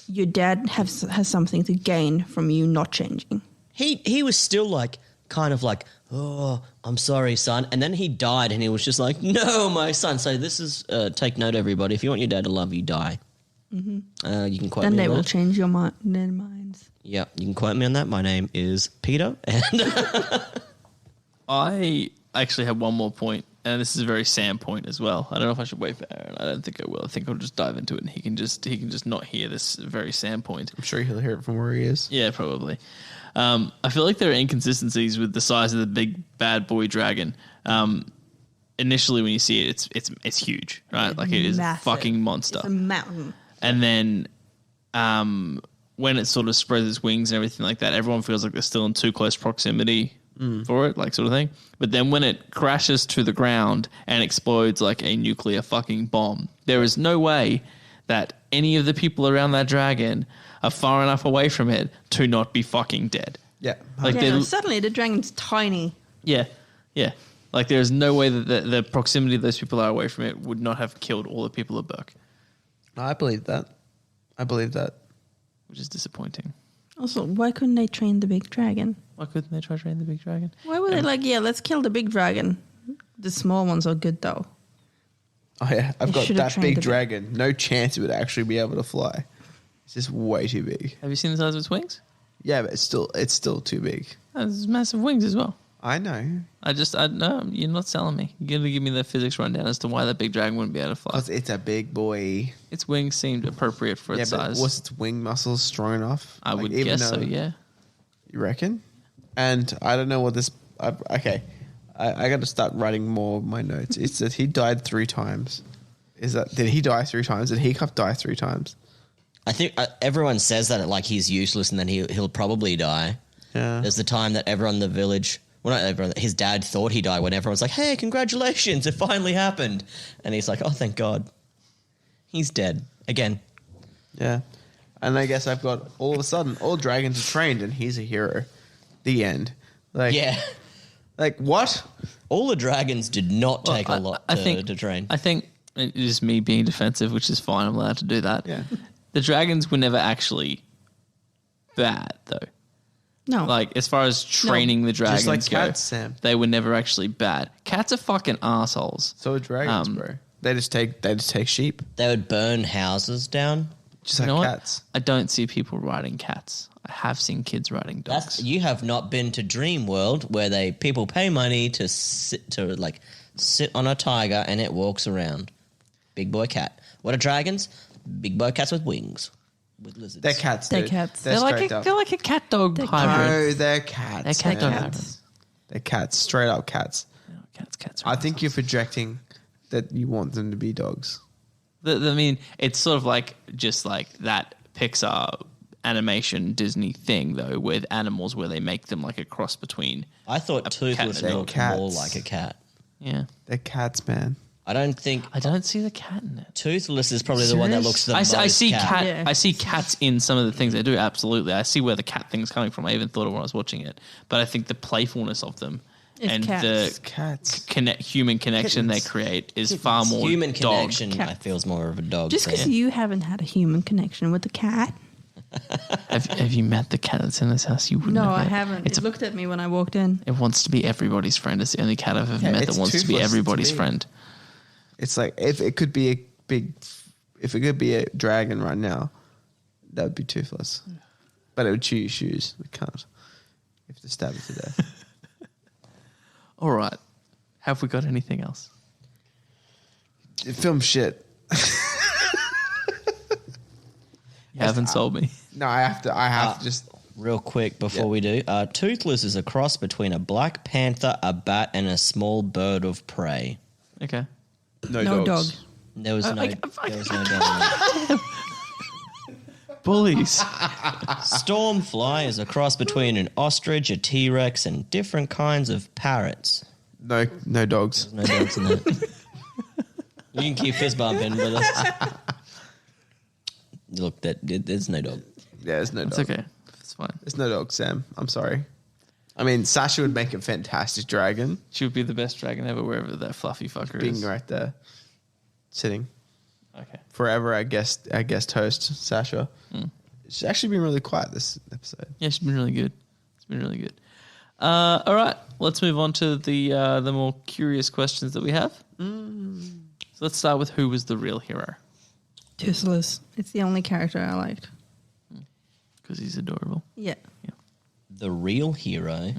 your dad has something to gain from you not changing. He was still like, kind of like, oh, I'm sorry, son. And then he died, and he was just like, no, my son. So this is, take note, everybody. If you want your dad to love you, die. Mm-hmm. You can quote Then me they on will that. change their minds. Yeah, you can quote me on that. My name is Peter, and I actually have one more point, and this is a very Sam point as well. I don't know if I should wait for Aaron. I don't think I will. I think I'll just dive into it, and he can just not hear this very Sam point. I'm sure he'll hear it from where he is. Yeah, probably. I feel like there are inconsistencies with the size of the big bad boy dragon. Initially, when you see it, it's huge, right? Like it is Massive. a fucking monster. It's a mountain. And then when it sort of spreads its wings and everything like that, everyone feels like they're still in too close proximity for it, like sort of thing. But then when it crashes to the ground and explodes like a nuclear fucking bomb, there is no way that any of the people around that dragon are far enough away from it to not be fucking dead. Yeah. Like Yeah, they- no, suddenly the dragon's tiny. Yeah, yeah. Like there's no way that the proximity those people are away from it would not have killed all the people of Burke, I believe that. which is disappointing. Also, why couldn't they train the big dragon? Why couldn't they try to train the big dragon? Why were they like, yeah, let's kill the big dragon? The small ones are good though. Oh, yeah. I've They got should have that trained big it. dragon. No chance it would actually be able to fly. It's just way too big. Have you seen the size of its wings? Yeah, but it's still too big. It has massive wings as well. I know. No, you're not selling me. You're going to give me the physics rundown as to why that big dragon wouldn't be able to fly. Because it's a big boy. Its wings seemed appropriate for Yeah, its but size. was its wing muscles strong enough? I Like, would even guess so, though- yeah. You reckon? And I don't know what this... okay. I got to start writing more of my notes. It says he died 3 times. Did he die 3 times? Did Hiccup die 3 times? I think everyone says that like he's useless, and then he'll probably die. Yeah. There's the time that everyone in the village, well, not everyone, his dad thought he died when everyone's like, hey, congratulations, it finally happened. And he's like, oh, thank God. He's dead. Again. Yeah. And I guess I've got, all of a sudden, all dragons are trained and he's a hero. The end. Like, Yeah. Like, what? All the dragons did not take a lot to train. I think it is me being defensive, which is fine. I'm allowed to do that. Yeah. The dragons were never actually bad, though. No. Like, as far as training the dragons Just like go, cats, Sam. they were never actually bad. Cats are fucking assholes. So are dragons, bro. They just take sheep. They would burn houses down. Just You know like what? cats. I don't see people riding cats. I have seen kids riding dogs. You have not been to Dream World, where people pay money to sit on a tiger and it walks around. Big boy cat. What are dragons? Big boy cats with wings, with lizards. They're cats, They're dude. cats. They're They're straight up. like a cat dog They're hybrid. No, they're cats. They're cat dog man. hybrids. They're cats. Straight up cats. Cats. I think you're projecting that you want them to be dogs. I mean, it's sort of like just like that Pixar animation Disney thing though, with animals where they make them like a cross between. I thought cat Toothless and a looked dog. more Cats. like a cat. Yeah, They're cats, man. I don't think I don't see the cat in it. Toothless is probably the one that Serious? looks the I most see cat. Yeah. I see cats in some of the things they do. Absolutely, I see where the cat thing's coming from. I even thought of when I was watching it, but I think the playfulness of them It's and cats. the It's cats. human connection they Kittens. create is far more Human dog. connection, I Cat. feel, is more of a dog Just thing. because you haven't had a human connection with a cat. Have you met the cat that's in this house? You wouldn't. No, have I met. haven't. It's It looked at me when I walked in. it wants to be everybody's friend. It's the only cat I've ever Yeah, met that it's wants to be toothless to everybody's me. friend. It's like if it could be if it could be a dragon right now, that would be Toothless. But it would chew your shoes. It can't. You have to stab it to death. All right. Have we got anything else? Film shit. You haven't sold me. No, I have to just. Real quick before Yeah. we do, Toothless is a cross between a black panther, a bat, and a small bird of prey. Okay. No No dogs. dog. There was no dog. in it. Bullies. Stormfly is a cross between an ostrich, a T-Rex, and different kinds of parrots. No dogs. No dogs in that. You can keep fist bumping, but look, there's no dog. Yeah, there's no It's dog. okay. It's fine. There's no dog, Sam. I'm sorry. I mean, Sasha would make a fantastic dragon. She would be the best dragon ever wherever that fluffy fucker Being is. right there, sitting Okay. forever. Our guest host, Sasha. She's actually been really quiet this episode. Yeah, she's been really good. It's been really good. All right, let's move on to the more curious questions that we have. So let's start with who was the real hero, Toothless. It's the only character I liked. because he's adorable. Yeah. The real hero,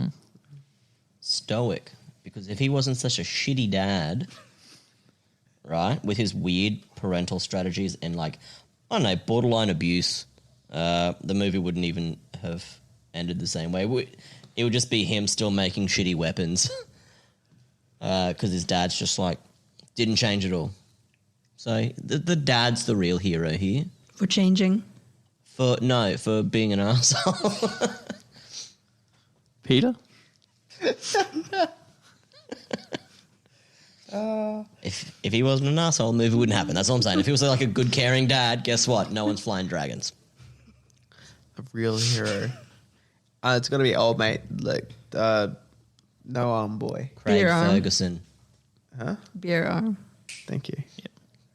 Stoic, because if he wasn't such a shitty dad, right, with his weird parental strategies and like, I don't know, borderline abuse, the movie wouldn't even have ended the same way. It would just be him still making shitty weapons because his dad's just like, didn't change at all. So the dad's the real hero here. For changing. For being an asshole. Peter? If he wasn't an asshole, the movie wouldn't happen. That's all I'm saying. If he was like a good, caring dad, guess what? No one's flying dragons. A real hero. It's gonna be old mate, like no arm boy. Craig Beer arm. Ferguson. Beer arm. Thank you.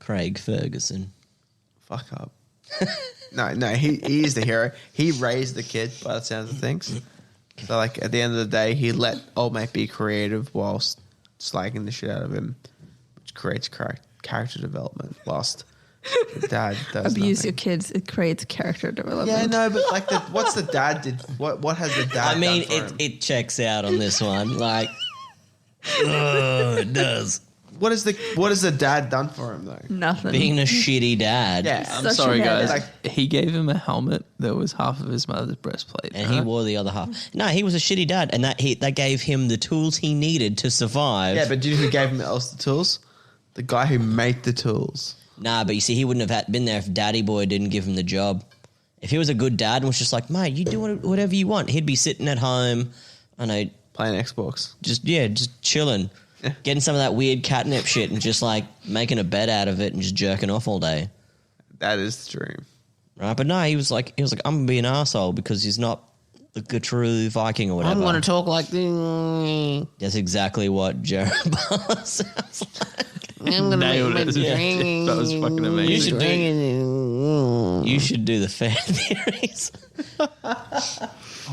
Craig Ferguson. Fuck up. no, he is the hero. He raised the kid by the sounds of things. So like at the end of the day, he let old mate be creative whilst slagging the shit out of him, which creates character development. Whilst the dad does Abuse nothing. your kids. It creates character development. Yeah, no, but like, what's the dad did? What has the dad? I mean, done for him? it checks out on this one. Like, it does. What has the dad done for him though? Nothing. Being a shitty dad. Yeah, I'm Such a sorry, bad guys. dad. He gave him a helmet that was half of his mother's breastplate. And he wore the other half. No, he was a shitty dad, and that gave him the tools he needed to survive. Yeah, but do you know who gave him else the tools? The guy who made the tools. Nah, but you see, he wouldn't have been there if Daddy Boy didn't give him the job. If he was a good dad and was just like, mate, you do whatever you want, he'd be sitting at home, I know, Playing Xbox. just chilling, Yeah. getting some of that weird catnip shit and just like making a bed out of it and just jerking off all day. That is the dream. Right? But no, he was like, I'm gonna be an arsehole because he's not the true Viking or whatever. talk like this. That's exactly what Jeroboam sounds like. Nailed it. That was fucking amazing. You should do the fan theories.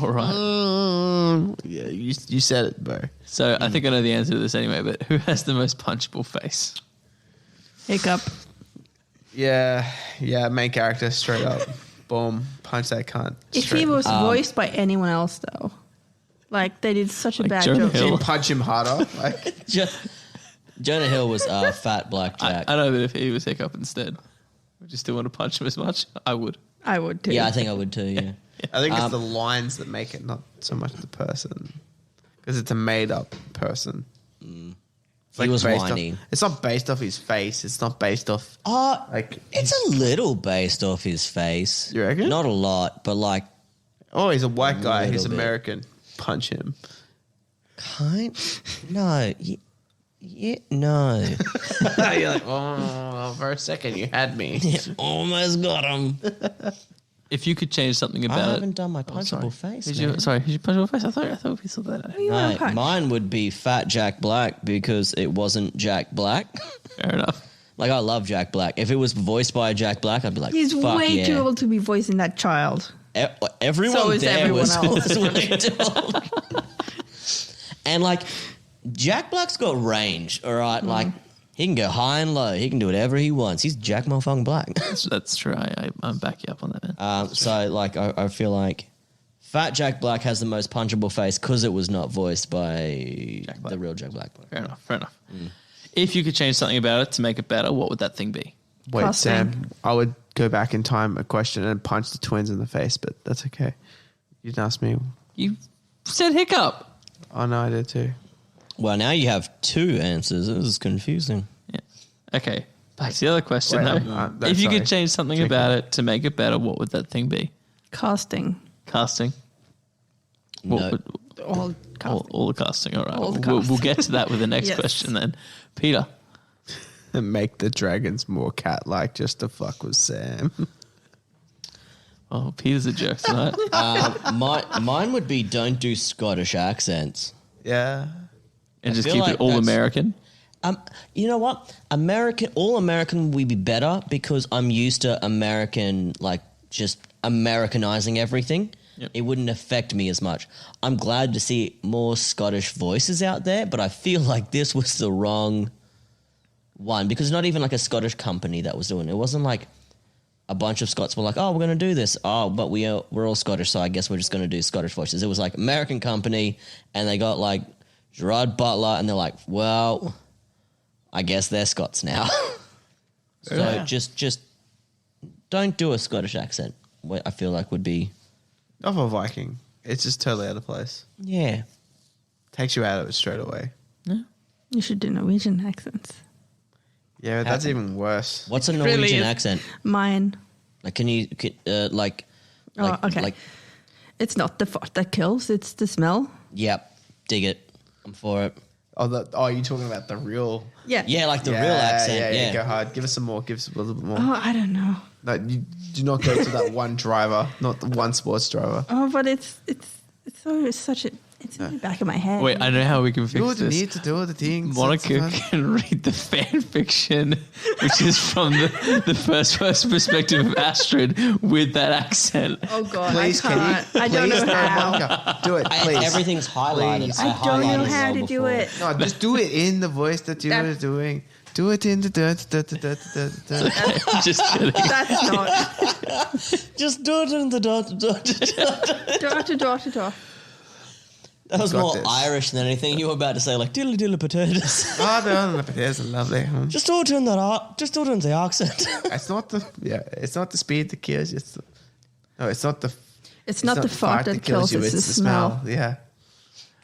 All right. Yeah, you said it, bro. So I think I know the answer to this anyway, but who has the most punchable face? Hiccup. Yeah, main character, straight up. Boom, punch that cunt. If straight. he was voiced by anyone else, though, like they did such a Like bad Jonah job. Hill. You'd punch him harder. Like, Jonah Hill was fat black Jack. I know that if he was Hiccup instead, would you still want to punch him as much? I would. I would too. Yeah, I think I would too. Yeah. I think it's the lines that make it, not so much the person, because it's a made up person. He was based whiny. Off, it's not based off his face. It's not based off. Like It's a little based off his face. You reckon? Not a lot, but like Oh, he's a white guy. He's little bit. American. Punch him. kind. No, no. You're like, oh, for a second you had me. Almost got him. If you could change something I about haven't it. done my punchable face. Did man. you, sorry, did you punch your face? I thought we saw that. Who you want No, to punch? mine would be Fat Jack Black because it wasn't Jack Black. Fair enough. Like, I love Jack Black. If it was voiced by Jack Black, I'd be like, He's fuck way yeah. too old to be voicing that child. Everyone So is there everyone was, else. was way too old. And, like, Jack Black's got range, all right? Like, he can go high and low. He can do whatever he wants. He's Jack motherfucking Black. That's true. I'm back you up on that, man. So, like, I feel like Fat Jack Black has the most punchable face because it was not voiced by the real Jack Black. Fair enough. If you could change something about it to make it better, what would that thing be? Wait, Casting. Sam, I would go back in time a question and punch the twins in the face, but that's okay. You didn't ask me. You said hiccup. Oh, no, I did too. Well, now you have two answers. This is confusing. Yeah. Okay. Back to the other question, Wait, though. no, If you sorry. could change something Check about it to make it better, what would that thing be? Casting. Casting. No. What would, All casting. all the casting. All right. All the We'll casting. get to that with the next Yes. question then. Peter. And make the dragons more cat-like just to fuck with Sam. Oh, Peter's a jerk tonight. Mine would be don't do Scottish accents. Yeah. And just feel keep like it all that's- American. You know what? All American would be better because I'm used to American, like, just Americanizing everything. Yep. It wouldn't affect me as much. I'm glad to see more Scottish voices out there, but I feel like this was the wrong one because it's not even like a Scottish company that was doing it. It wasn't like a bunch of Scots were like, oh, we're going to do this. Oh, but we're all Scottish, so I guess we're just going to do Scottish voices. It was like American company, and they got like Gerard Butler, and they're like, well, I guess they're Scots now. So Yeah. just don't do a Scottish accent. What I feel like would be, Not for Viking. It's just totally out of place. yeah. Takes you out of it straight away. You should do Norwegian accents. Yeah, but that's even worse. What's a Norwegian really is. accent? Mine. Like, can you like? Oh, okay. Like, It's not the fart that kills, it's the smell. yep, dig it. I'm for it. Oh, you're talking about the real... Yeah. Yeah, like the real accent. Yeah, Go hard. Give us some more. Give us a little bit more. Oh, I don't know. No, you do not go to that one driver, not the one sports driver. Oh, but it's such a it's in the back of my head. Wait, I know how we can Do fix what you this. need to do the things. Monica can read the fan fiction, which is from the first person perspective of Astrid with that accent. Oh God, Please, I can you? can't. I don't Please, know no, how. Monica, do it, please. Everything's highlighted. Please. I don't know highlighted how well to do before. it. No, just do it in the voice that you That- were doing. Do it in the Just kidding. That's not Just do it in the dot. dot. That was Got more this. Irish than anything. You were about to say like diddly diddly potatoes. Oh, no, there's a lovely. Just do it in that. Just do it in the accent. It's not the It's not the speed that kills you. It's not the. It's not the fart that kills, you. it's the smell. Yeah,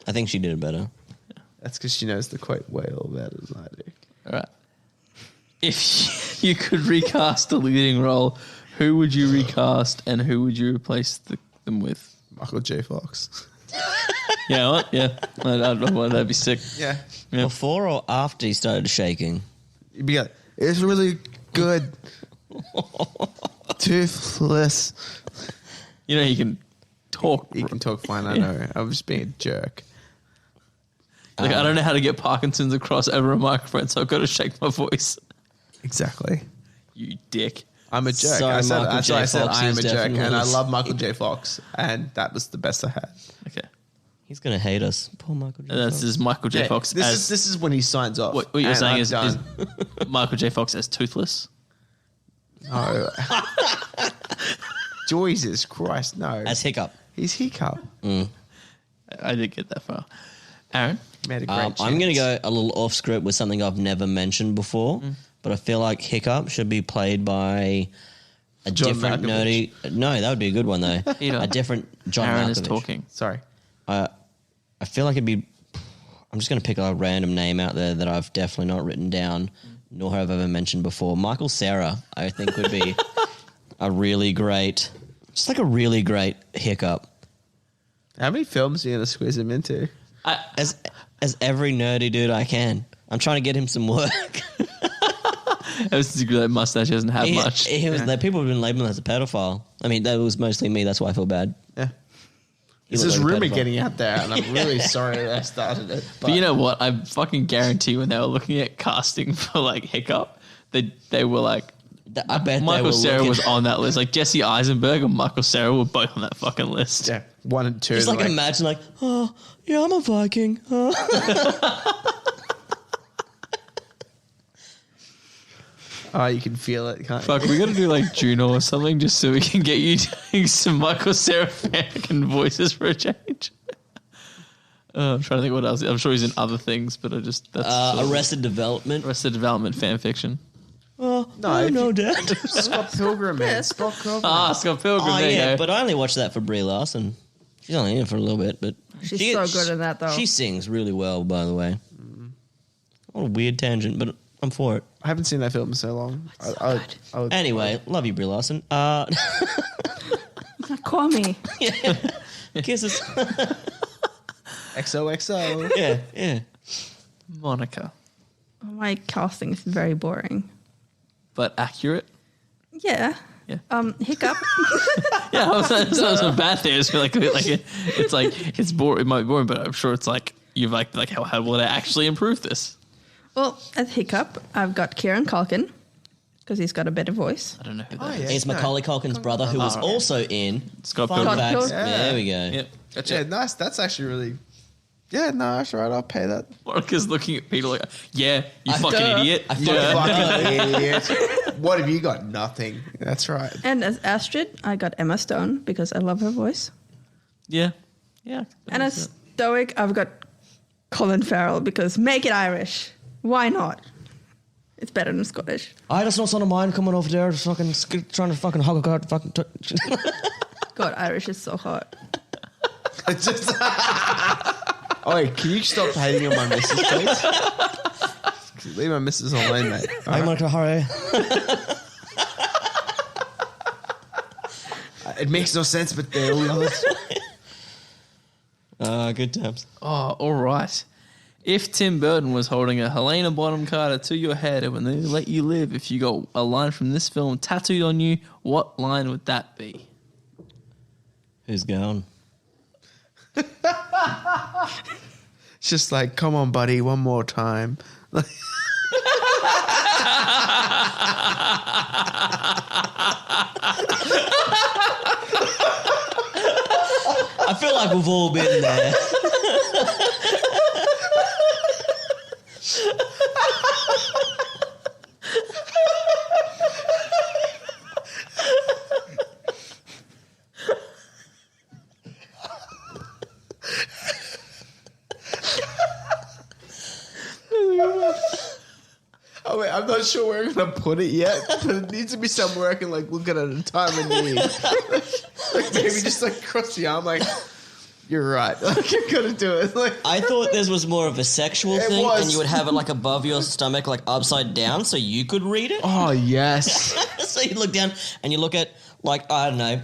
I think she did it better. that's because she knows the quote way all better than I do. All right. If you could recast a leading role, who would you recast and who would you replace them with? Michael J. Fox. You know what? Yeah. That'd be sick. Yeah, Yeah. Before or after he started shaking? you'd be like, it's really good. Toothless. You know, he can talk. He can talk fine. I know. I'm just being a jerk. Like, I don't know how to get Parkinson's across over a microphone, so I've got to shake my voice. Exactly. You dick. I'm a jerk. So I said Michael J. I said Fox I am is a jerk, definitely and I the- love Michael J. Fox, and that was the best I had. Okay. He's gonna hate us. Poor Michael J. And that's Fox. just Michael J. Fox This as... is when he signs off. what you're and saying I'm is done. Michael J. Fox as toothless? No. Jesus Christ, no. As Hiccup. He's Hiccup. I didn't get that far. Aaron? Made a great I'm going to chance. go a little off script with something I've never mentioned before, but I feel like Hiccup should be played by a John different Malkovich. nerdy. No, that would be a good one though. Peter. A different John Aaron Malkovich. is talking. Sorry. I feel like it'd be. I'm just going to pick a random name out there that I've definitely not written down, nor have ever mentioned before. Michael Cera, I think, would be a really great Hiccup. How many films are you going to squeeze him into? As every nerdy dude I can. I'm trying to get him some work. Ever since he grew that mustache, he hasn't had much. He was, people have been labeling him as a pedophile. I mean, that was mostly me. That's why I feel bad. Yeah. He This looked is like a rumor pedophile. getting out there, and I'm really sorry that I started it. But you know what? I fucking guarantee when they were looking at casting for like Hiccup, they were like, I bet Michael they were Cera looking- was on that list. Like Jesse Eisenberg and Michael Cera were both on that fucking list. Yeah, 1 and 2. Just like imagine, like, oh yeah, I'm a Viking. Oh, you can feel it, can't Fuck, we gotta do like Juno or something just so we can get you doing some Michael Cera fan voices for a change. I'm trying to think what else. I'm sure he's in other things, but that's sort of Arrested Development. Arrested Development fan fiction. Oh, No, if no, you- Dad. Scott Pilgrim, man. Scott Pilgrim. Ah, Scott Pilgrim. Oh there you yeah, go. but I only watched that for Brie Larson. She's only in it for a little bit, but She's so good at that, though. She sings really well, by the way. What a weird tangent, but I'm for it. I haven't seen that film in so long. I would- Anyway, love you, Brie Larson. Call me. Kisses. XOXO. yeah. Monica. My casting is very boring. But accurate. Yeah. Yeah. Hiccup. Yeah, it's not so bad thing. It's like it's boring. It might be boring, but I'm sure it's like you've like how will I actually improve this? Well, at Hiccup, I've got Kieran Culkin because he's got a better voice. I don't know who that Oh, is. yeah. He's Macaulay Culkin's brother, who was right. also in Scott Fun Pilgrim. Facts. Scott Pilgrim. There we go. Yep. Gotcha. Yeah, nice. That's actually really... Yeah, no, that's right. I'll pay that. Monica's looking at Peter like, yeah, you fucking Duh. idiot. I You fucking- fucking idiot. What have you got? Nothing. That's right. And as Astrid, I got Emma Stone because I love her voice. Yeah. Yeah. And as Stoic, I've got Colin Farrell because make it Irish. Why not? It's better than Scottish. I just know son of mine coming over there fucking trying to fucking hug a god fucking God, Irish is so hot. It's just... Oh, wait, can you stop hating on my missus, please? Leave my missus alone, mate. All I'm right? gonna hurry. It makes no sense, but there we are. Good times. Oh, all right. If Tim Burton was holding a Helena Bonham Carter to your head and when they let you live, if you got a line from this film tattooed on you, what line would that be? Who's going? It's just like, come on, buddy, one more time. I feel like we've all been there. Oh, wait, I'm not sure where I'm going to put it yet, but it needs to be somewhere I can, like, look at it at a time of need. Like, maybe just, like, cross the arm, like, you're right. Like, you're going to do it. Like, I thought this was more of a sexual It thing, was. and you would have it like above your stomach, like upside down, so you could read it. oh, yes. So you look down and you look at, like, I don't know,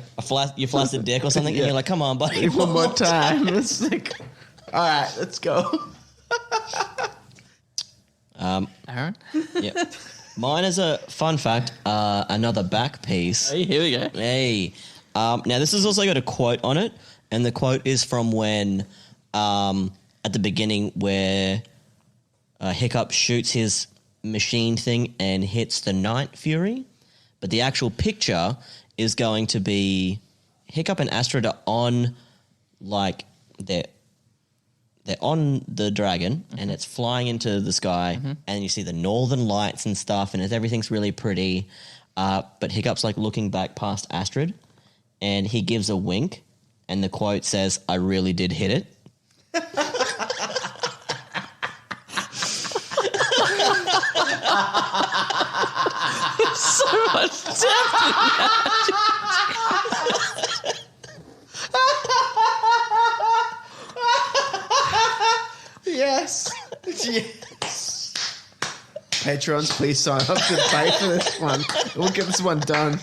your flaccid dick or something, Yeah. and you're like, come on, buddy. One more time. It's like, all right, let's go. Aaron? Yep. Mine is a fun fact, another back piece. Hey, here we go. Hey. Now, this has also got a quote on it, and the quote is from when, at the beginning, where Hiccup shoots his machine thing and hits the Night Fury. But the actual picture is going to be Hiccup and Astrid are on, like, they're on the dragon, and it's flying into the sky, and you see the northern lights and stuff, and everything's really pretty. But Hiccup's like looking back past Astrid, and he gives a wink, and the quote says, "I really did hit it." So much depth. Yeah. Yes. Yes. Patrons, please sign up to pay for this one. We'll get this one done.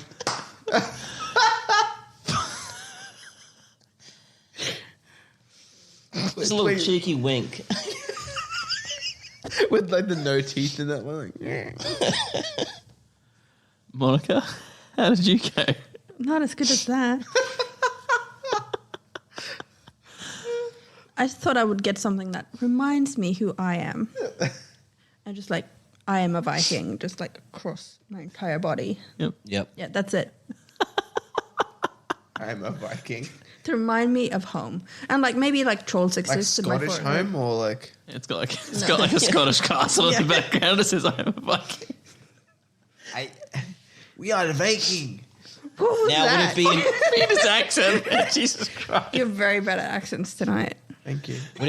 Just a little cheeky wink. With like the no teeth in that one. Like, Monica, how did you go? Not as good as that. I thought I would get something that reminds me who I am. And just like, I am a Viking, just like across my entire body. Yep. Yeah, that's it. I am a Viking. To remind me of home. And like maybe like trolls Like existed Scottish before. home or like... It's got like a Scottish castle in the background that says I am a Viking. We are the Viking. What was Now, that? would it be in, His accent. Jesus Christ. You're very bad at accents tonight. Thank you. would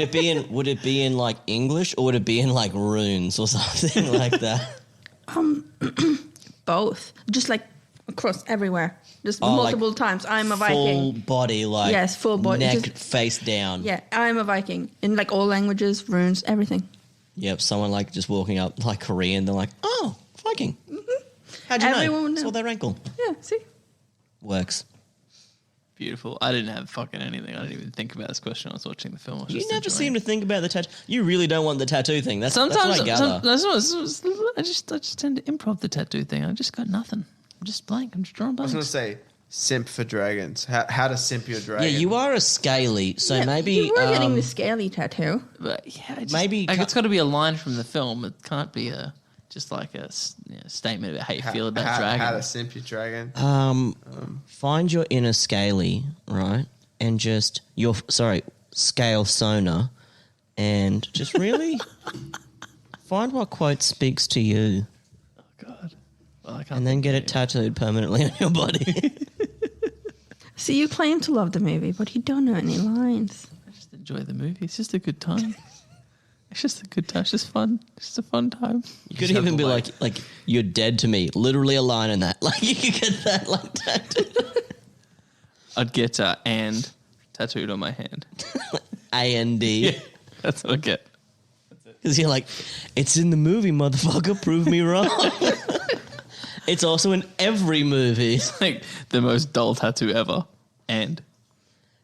it be in like English, or would it be in like runes or something like that? Both. Just like across everywhere. Just Oh, multiple times. I'm a Full Viking. body, like Yes, full body. neck Just- face down. Yeah, I'm a Viking. In like all languages, runes, everything. Yep, someone like just walking up like Korean, they're like, "Oh, Viking." How'd you Everyone know? would know. Saw their ankle. Yeah, see? Works. Beautiful. I didn't have fucking anything. I didn't even think about this question. I was watching the film. I was You just never enjoying seem it. to think about the tattoo. You really don't want the tattoo thing. That's Sometimes what I gather. I just tend to improv the tattoo thing. I just got nothing. I'm just blank. I'm just drawing I was blanks. going to say, simp for dragons. How to simp your dragon. Yeah, you are a scaly, so Yeah, maybe you were getting the scaly tattoo. But yeah, Maybe like, cut- it's got to be a line from the film. It can't be just like a statement about how you feel about dragon. How to simp your dragon. find your inner scaly, right? And just scale sona, and just really find what quote speaks to you, Oh God. Well, I can't and then think get of it tattooed permanently on your body. See, you claim to love the movie, but you don't know any lines. I just enjoy the movie. It's just a good time. It's just a good time. It's just fun. It's just a fun time. You could even be like you're dead to me. Literally a line in that. Like you could get that like tattooed. I'd get and tattooed on my hand. AND. That's what I get. Because you're like, it's in the movie, motherfucker. Prove me wrong. It's also in every movie. It's like the most dull tattoo ever. And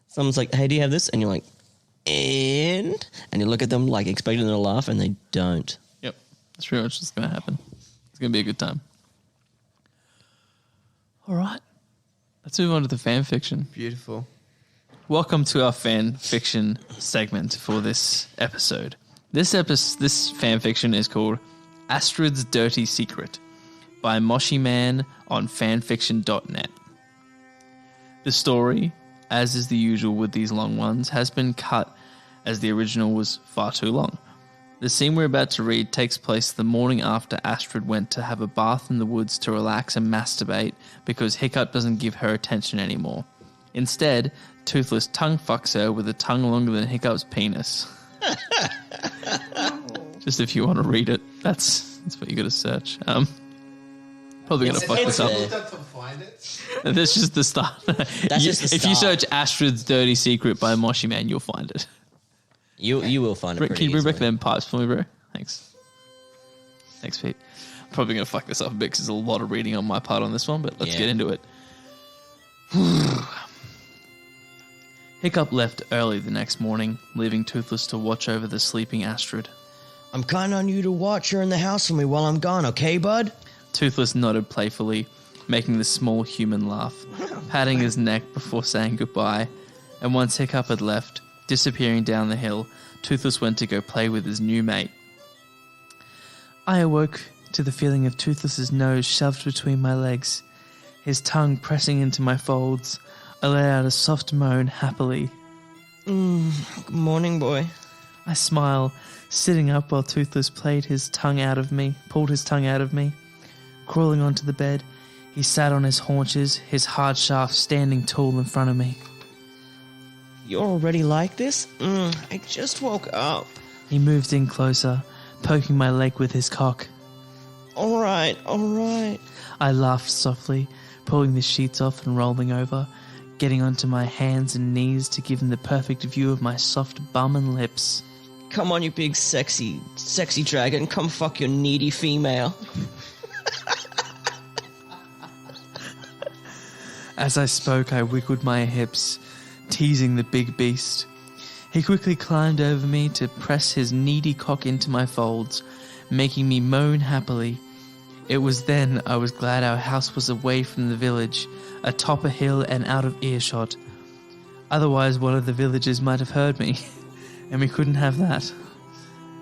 Someone's like, hey, do you have this? And you're like, and you look at them like expecting them to laugh, and they don't. yep, that's pretty much what's going to happen. It's going to be a good time. All right. Let's move on to the fan fiction. Beautiful. Welcome to our fan fiction segment for this episode. This fan fiction is called Astrid's Dirty Secret by Moshi Man on fanfiction.net. The story, as is the usual with these long ones, has been cut as the original was far too long. The scene we're about to read takes place the morning after Astrid went to have a bath in the woods to relax and masturbate because Hiccup doesn't give her attention anymore. Instead, Toothless tongue fucks her with a tongue longer than Hiccup's penis. Just if you want to read it, that's what you got to search. Probably going to fuck this up. That's just the start. That's just the If you start. search Astrid's Dirty Secret by Moshi Man, you'll find it. You will find it Can pretty you bring back easily. them pipes for me, bro? Thanks. Thanks, Pete. I'm probably going to fuck this up a bit because there's a lot of reading on my part on this one, but let's Yeah. get into it. Hiccup left early the next morning, leaving Toothless to watch over the sleeping Astrid. I'm counting on you to watch her in the house for me while I'm gone, okay, bud? Toothless nodded playfully, making the small human laugh, patting his neck before saying goodbye. And once Hiccup had left, disappearing down the hill, Toothless went to go play with his new mate. I awoke to the feeling of Toothless's nose shoved between my legs, his tongue pressing into my folds. I let out a soft moan happily. Good morning, boy. I smile, sitting up while Toothless pulled his tongue out of me. Crawling onto the bed, he sat on his haunches, his hard shaft standing tall in front of me. You're already like this? I just woke up. He moved in closer, poking my leg with his cock. All right. I laughed softly, pulling the sheets off and rolling over, getting onto my hands and knees to give him the perfect view of my soft bum and lips. Come on, you big sexy dragon. Come fuck your needy female. As I spoke, I wiggled my hips, teasing the big beast. He quickly climbed over me to press his needy cock into my folds, making me moan happily. It was then I was glad our house was away from the village, atop a hill and out of earshot. Otherwise, one of the villagers might have heard me, and we couldn't have that.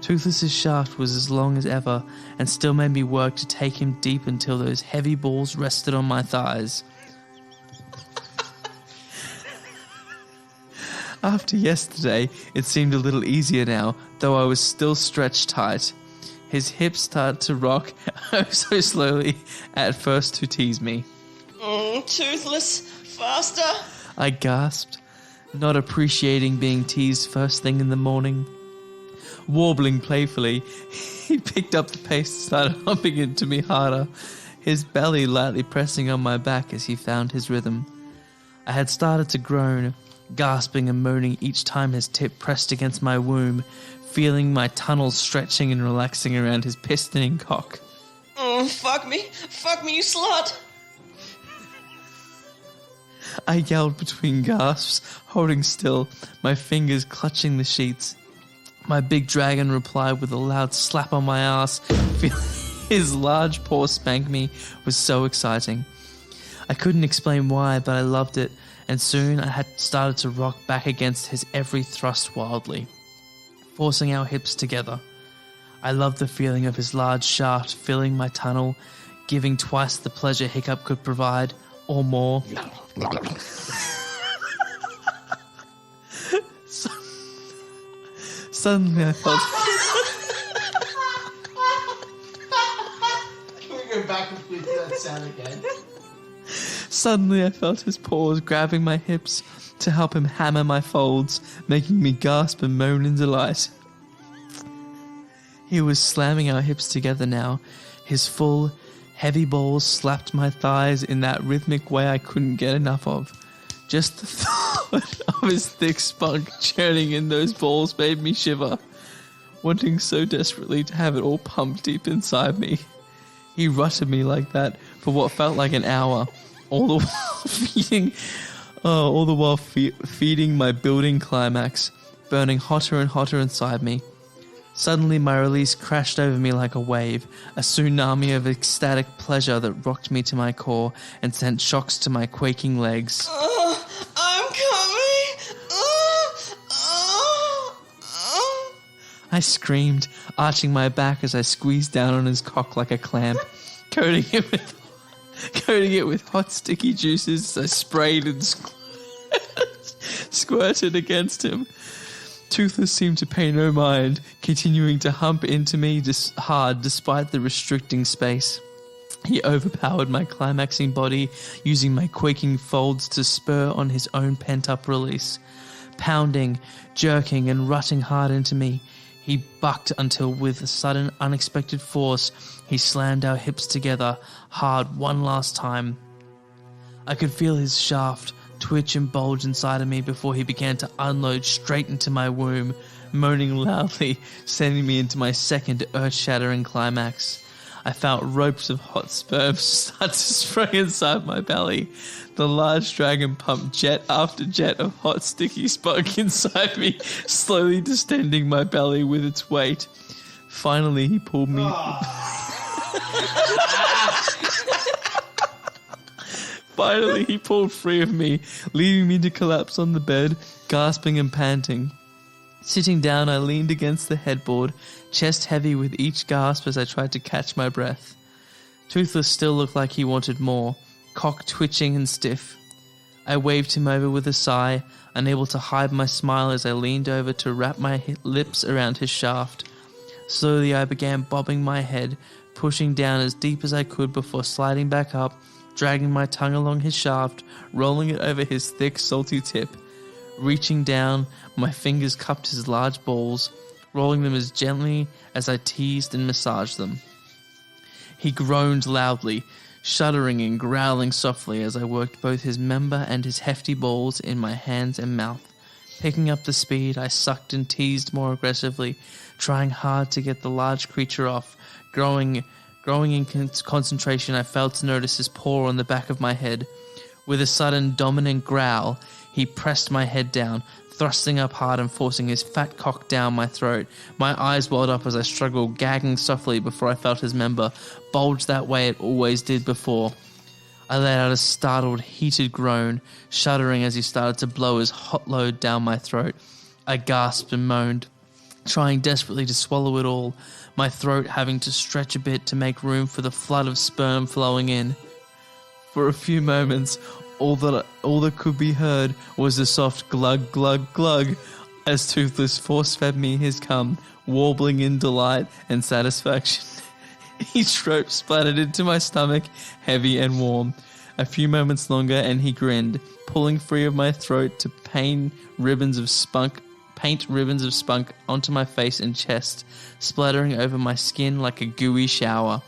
Toothless's shaft was as long as ever, and still made me work to take him deep until those heavy balls rested on my thighs. After yesterday, it seemed a little easier now, though I was still stretched tight. His hips started to rock oh so slowly at first to tease me. Toothless, faster! I gasped, not appreciating being teased first thing in the morning. Warbling playfully, he picked up the pace and started humping into me harder, his belly lightly pressing on my back as he found his rhythm. I had started to groan, gasping and moaning each time his tip pressed against my womb, feeling my tunnels stretching and relaxing around his pistoning cock. Fuck me, you slut! I yelled between gasps, holding still, my fingers clutching the sheets. My big dragon replied with a loud slap on my ass. Feeling his large paw spank me was so exciting. I couldn't explain why, but I loved it, and soon I had started to rock back against his every thrust wildly, forcing our hips together. I loved the feeling of his large shaft filling my tunnel, giving twice the pleasure Hiccup could provide, or more. Suddenly I felt... Can we go back and flip that sound again? Suddenly I felt his paws grabbing my hips to help him hammer my folds, making me gasp and moan in delight. He was slamming our hips together now. His full, heavy balls slapped my thighs in that rhythmic way I couldn't get enough of. Just the thought of his thick spunk churning in those balls made me shiver, wanting so desperately to have it all pumped deep inside me. He rutted me like that for what felt like an hour, all the while feeding my building climax, burning hotter and hotter inside me. Suddenly my release crashed over me like a wave, a tsunami of ecstatic pleasure that rocked me to my core and sent shocks to my quaking legs. I'm coming! I screamed, arching my back as I squeezed down on his cock like a clamp, coating it with hot sticky juices as I sprayed and squirted against him. Toothless seemed to pay no mind, continuing to hump into me hard despite the restricting space. He overpowered my climaxing body, using my quaking folds to spur on his own pent-up release. Pounding, jerking, and rutting hard into me, he bucked until with a sudden, unexpected force, he slammed our hips together hard one last time. I could feel his shaft twitch and bulge inside of me before he began to unload straight into my womb, moaning loudly, sending me into my second earth-shattering climax. I felt ropes of hot sperm start to spray inside my belly. The large dragon pumped jet after jet of hot sticky spunk inside me, slowly distending my belly with its weight. Finally, he pulled me... Finally, he pulled free of me, leaving me to collapse on the bed, gasping and panting. Sitting down, I leaned against the headboard, chest heavy with each gasp as I tried to catch my breath. Toothless still looked like he wanted more, cock twitching and stiff. I waved him over with a sigh, unable to hide my smile as I leaned over to wrap my lips around his shaft. Slowly, I began bobbing my head, pushing down as deep as I could before sliding back up, dragging my tongue along his shaft, rolling it over his thick, salty tip. Reaching down, my fingers cupped his large balls, rolling them as gently as I teased and massaged them. He groaned loudly, shuddering and growling softly as I worked both his member and his hefty balls in my hands and mouth, Picking up the speed, I sucked and teased more aggressively, trying hard to get the large creature off. Growing in concentration, I failed to notice his paw on the back of my head. With a sudden dominant growl, he pressed my head down, thrusting up hard and forcing his fat cock down my throat. My eyes welled up as I struggled, gagging softly before I felt his member bulge that way it always did before. I let out a startled, heated groan, shuddering as he started to blow his hot load down my throat. I gasped and moaned, trying desperately to swallow it all, my throat having to stretch a bit to make room for the flood of sperm flowing in. For a few moments, all that could be heard was the soft glug, glug, glug as Toothless force-fed me his cum, warbling in delight and satisfaction. Each rope splattered into my stomach, heavy and warm. A few moments longer and he grinned, pulling free of my throat to paint ribbons of spunk onto my face and chest, splattering over my skin like a gooey shower.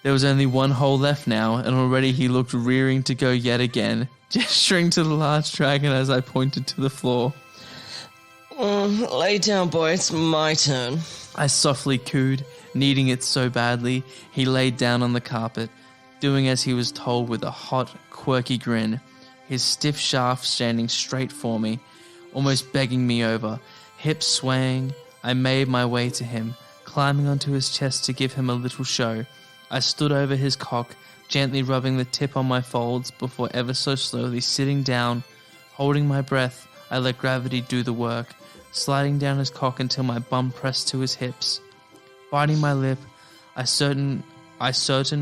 There was only one hole left now, and already he looked rearing to go yet again, gesturing to the large dragon as I pointed to the floor. Lay down, boy. It's my turn. I softly cooed, needing it so badly. He laid down on the carpet, doing as he was told with a hot, quirky grin, his stiff shaft standing straight for me, almost begging me over. Hips swaying, I made my way to him, climbing onto his chest to give him a little show. I stood over his cock, gently rubbing the tip on my folds before ever so slowly sitting down. Holding my breath, I let gravity do the work, sliding down his cock until my bum pressed to his hips. Biting my lip, I certain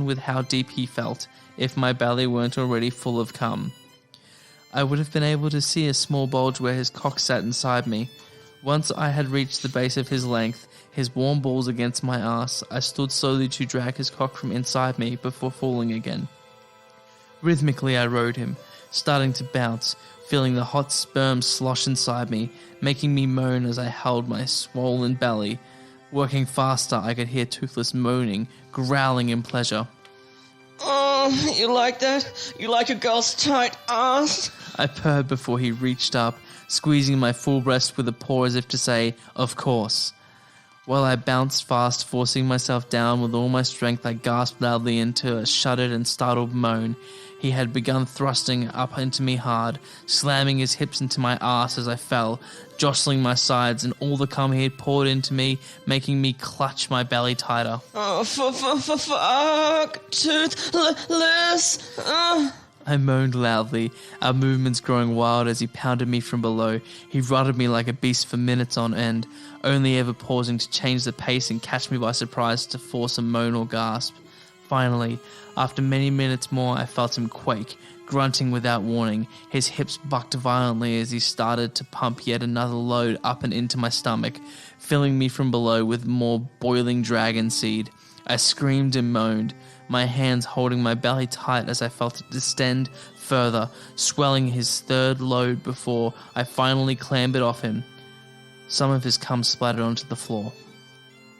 with how deep he felt, if my belly weren't already full of cum. I would have been able to see a small bulge where his cock sat inside me. Once I had reached the base of his length, his warm balls against my ass, I stood slowly to drag his cock from inside me before falling again. Rhythmically I rode him, starting to bounce, feeling the hot sperm slosh inside me, making me moan as I held my swollen belly. Working faster, I could hear Toothless moaning, growling in pleasure. Oh, you like that? You like a girl's tight ass? I purred before he reached up, squeezing my full breast with a paw as if to say, of course. While I bounced fast, forcing myself down with all my strength, I gasped loudly into a shuddered and startled moan. He had begun thrusting up into me hard, slamming his hips into my ass as I fell, jostling my sides, and all the cum he had poured into me, making me clutch my belly tighter. Oh, fuck, Toothless. I moaned loudly, our movements growing wild as he pounded me from below. He rutted me like a beast for minutes on end, only ever pausing to change the pace and catch me by surprise to force a moan or gasp. Finally, after many minutes more, I felt him quake, grunting without warning. His hips bucked violently as he started to pump yet another load up and into my stomach, filling me from below with more boiling dragon seed. I screamed and moaned, my hands holding my belly tight as I felt it distend further, swelling his third load before I finally clambered off him. Some of his cum splattered onto the floor.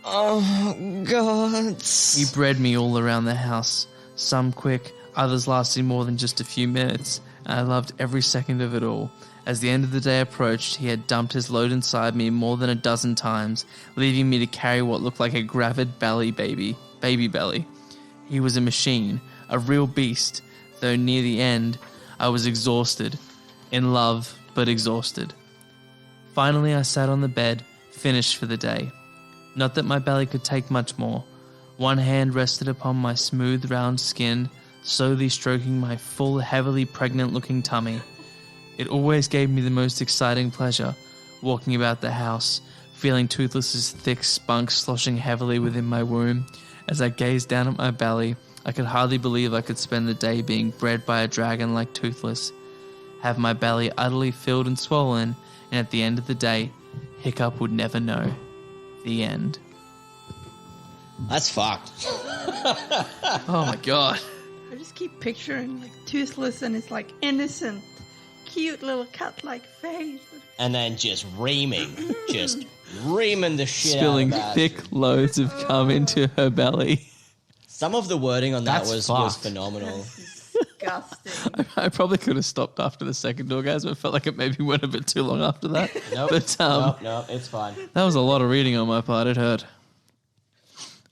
Oh, God. He bred me all around the house, some quick, others lasting more than just a few minutes, and I loved every second of it all. As the end of the day approached, he had dumped his load inside me more than a dozen times, leaving me to carry what looked like a gravid baby belly. He was a machine, a real beast, though near the end, I was exhausted. In love, but exhausted. Finally, I sat on the bed, finished for the day. Not that my belly could take much more. One hand rested upon my smooth, round skin, slowly stroking my full, heavily pregnant-looking tummy. It always gave me the most exciting pleasure, walking about the house, feeling Toothless's thick spunk sloshing heavily within my womb. As I gazed down at my belly, I could hardly believe I could spend the day being bred by a dragon like Toothless, have my belly utterly filled and swollen, and at the end of the day, Hiccup would never know. The end. That's fucked. Oh my god. I just keep picturing like Toothless and his like innocent, cute little cat-like face. And then just reaming the shit Spilling out of that. thick loads of cum into her belly. Some of the wording on that That's was fucked. phenomenal. Disgusting. disgusting. I probably could have stopped after the second orgasm. I felt like it maybe went a bit too long after that. Nope. But no, it's fine. that was a lot of reading on my part. It hurt.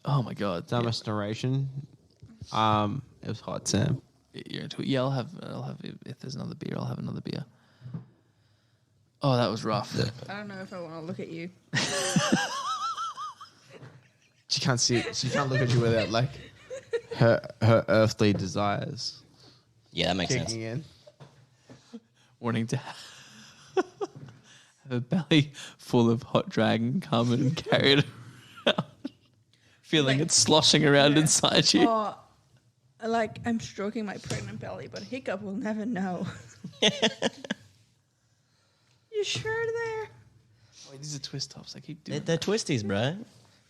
Oh my god. Dumbest narration. It was hot, Sam. You're into it. Yeah, I'll have. If there's another beer, I'll have another beer. Oh, that was rough. I don't know if I want to look at you. She can't see. She can't look at you without like her earthly desires Yeah, that makes sense. kicking in. Wanting to have a belly full of hot dragon cum and carry it around, feeling Like- it sloshing around Yeah. inside you. Oh, like I'm stroking my pregnant belly, but Hiccup will never know. You sure there? Oh, these are twist tops. I keep doing. They're twisties, bro.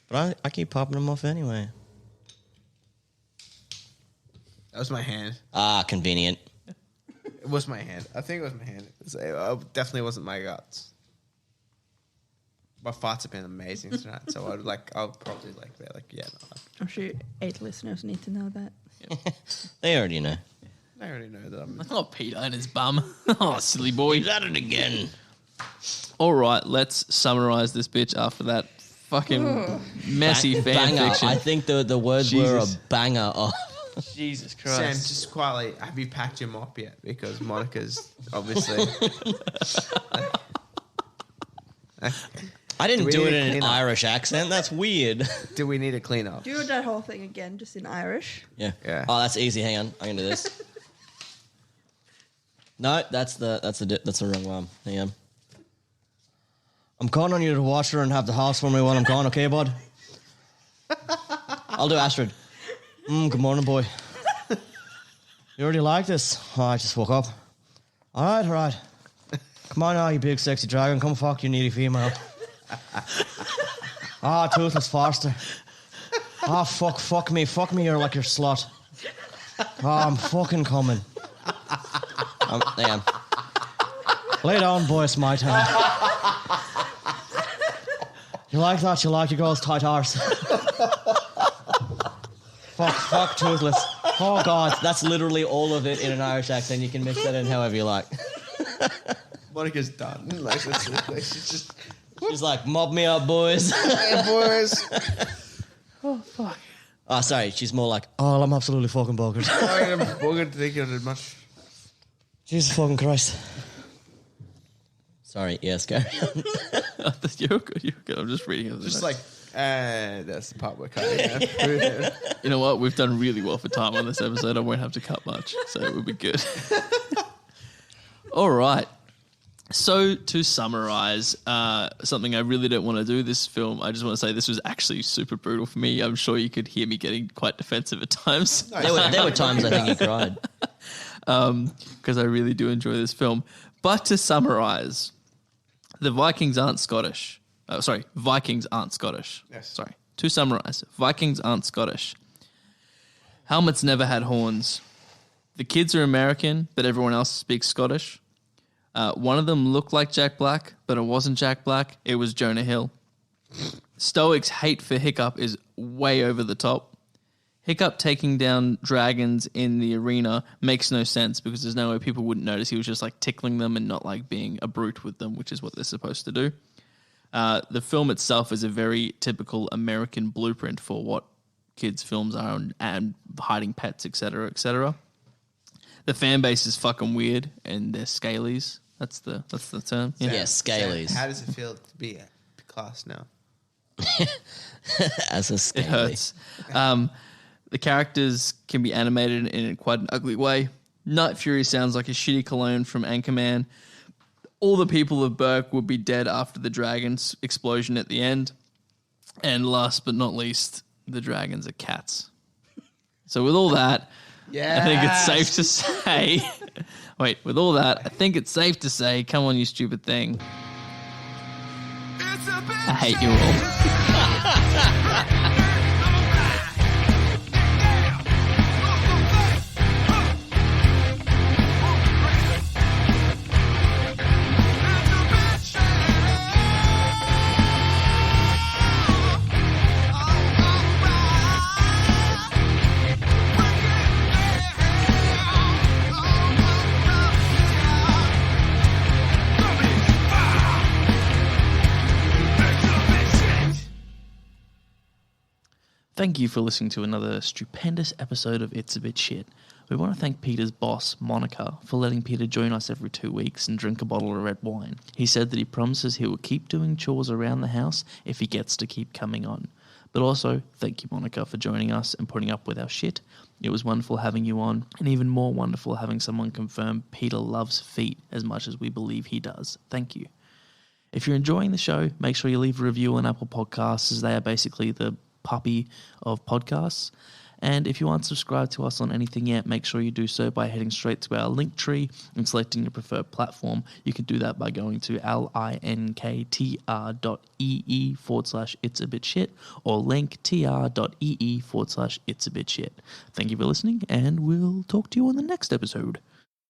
But I keep popping them off anyway. That was my hand. Ah, convenient. It was my hand. I think it was my hand. It definitely wasn't my guts. My farts have been amazing tonight, so I'll probably be like, yeah, no. I'm sure 8 listeners need to know that. They already know. I already know that I'm. Oh, Peter and his bum. Oh, silly boy. He's at it again. All right, let's summarize this bitch after that fucking messy fan Banger. fiction. I think the words were a Jesus. banger. Oh. Jesus Sam, Christ. just quietly, have you packed your mop yet? Because Monica's obviously. I didn't we do it need in an clean up? Irish accent. That's weird. Do we need a clean up? Do that whole thing again, just in Irish. Yeah. Yeah. Oh, that's easy. Hang on. I'm gonna do this. No, that's the wrong one. Hang on. I'm calling on you to watch her and have the house for me while I'm gone, okay, bud? I'll do Astrid. Good morning, boy. You already like this? Oh, I just woke up. All right. Come on now, you big sexy dragon. Come fuck you needy female. Toothless Forster. Fuck me, you're like your slut. I'm fucking coming. Hang on. Lay down, boy, it's my time. You like that? You like your girl's tight arse? fuck, toothless. Oh, God, that's literally all of it in an Irish accent. You can mix that in however you like. Monica's done. Like, she's just, She's like, mob me up, boys. hey, boys. Oh, fuck. Oh, sorry, she's more like, oh, I'm absolutely fucking bonkers. We're going to think of it much. Jesus fucking Christ. Sorry, yes, carry on. You're good. I'm just reading it. Just like, that's the part we're cutting out. You know what? We've done really well for time on this episode. I won't have to cut much, so it would be good. All right. So to summarize, something I really don't want to do this film, I just want to say this was actually super brutal for me. I'm sure you could hear me getting quite defensive at times. There were times I think he cried. Because I really do enjoy this film. But to summarize, the Vikings aren't Scottish. Vikings aren't Scottish. Yes. Sorry. To summarize, Vikings aren't Scottish. Helmets never had horns. The kids are American, but everyone else speaks Scottish. One of them looked like Jack Black, but it wasn't Jack Black. It was Jonah Hill. Stoic's hate for Hiccup is way over the top. Hiccup taking down dragons in the arena makes no sense because there's no way people wouldn't notice. He was just like tickling them and not like being a brute with them, which is what they're supposed to do. The film itself is a very typical American blueprint for what kids' films are and hiding pets, etc., etc. The fan base is fucking weird and they're scalies. That's the term. Yeah, scalies. How does it feel to be a class now? As a It scaly. hurts. The characters can be animated in quite an ugly way. Night Fury sounds like a shitty clone from Anchorman. All the people of Burke would be dead after the dragon's explosion at the end. And last but not least, the dragons are cats. So with all that, I think it's safe to say... with all that, I think it's safe to say, come on, you stupid thing. I hate you all. Thank you for listening to another stupendous episode of It's a Bit Shit. We want to thank Peter's boss, Monica, for letting Peter join us every 2 weeks and drink a bottle of red wine. He said that he promises he will keep doing chores around the house if he gets to keep coming on. But also, thank you, Monica, for joining us and putting up with our shit. It was wonderful having you on, and even more wonderful having someone confirm Peter loves feet as much as we believe he does. Thank you. If you're enjoying the show, make sure you leave a review on Apple Podcasts, as they are basically the puppy of podcasts. And if you aren't subscribed to us on anything yet, make sure you do so by heading straight to our link tree and selecting your preferred platform. You can do that by going to linktr.ee/itsabitshit or linktr.ee/itsabitshit. Thank you for listening, and we'll talk to you on the next episode.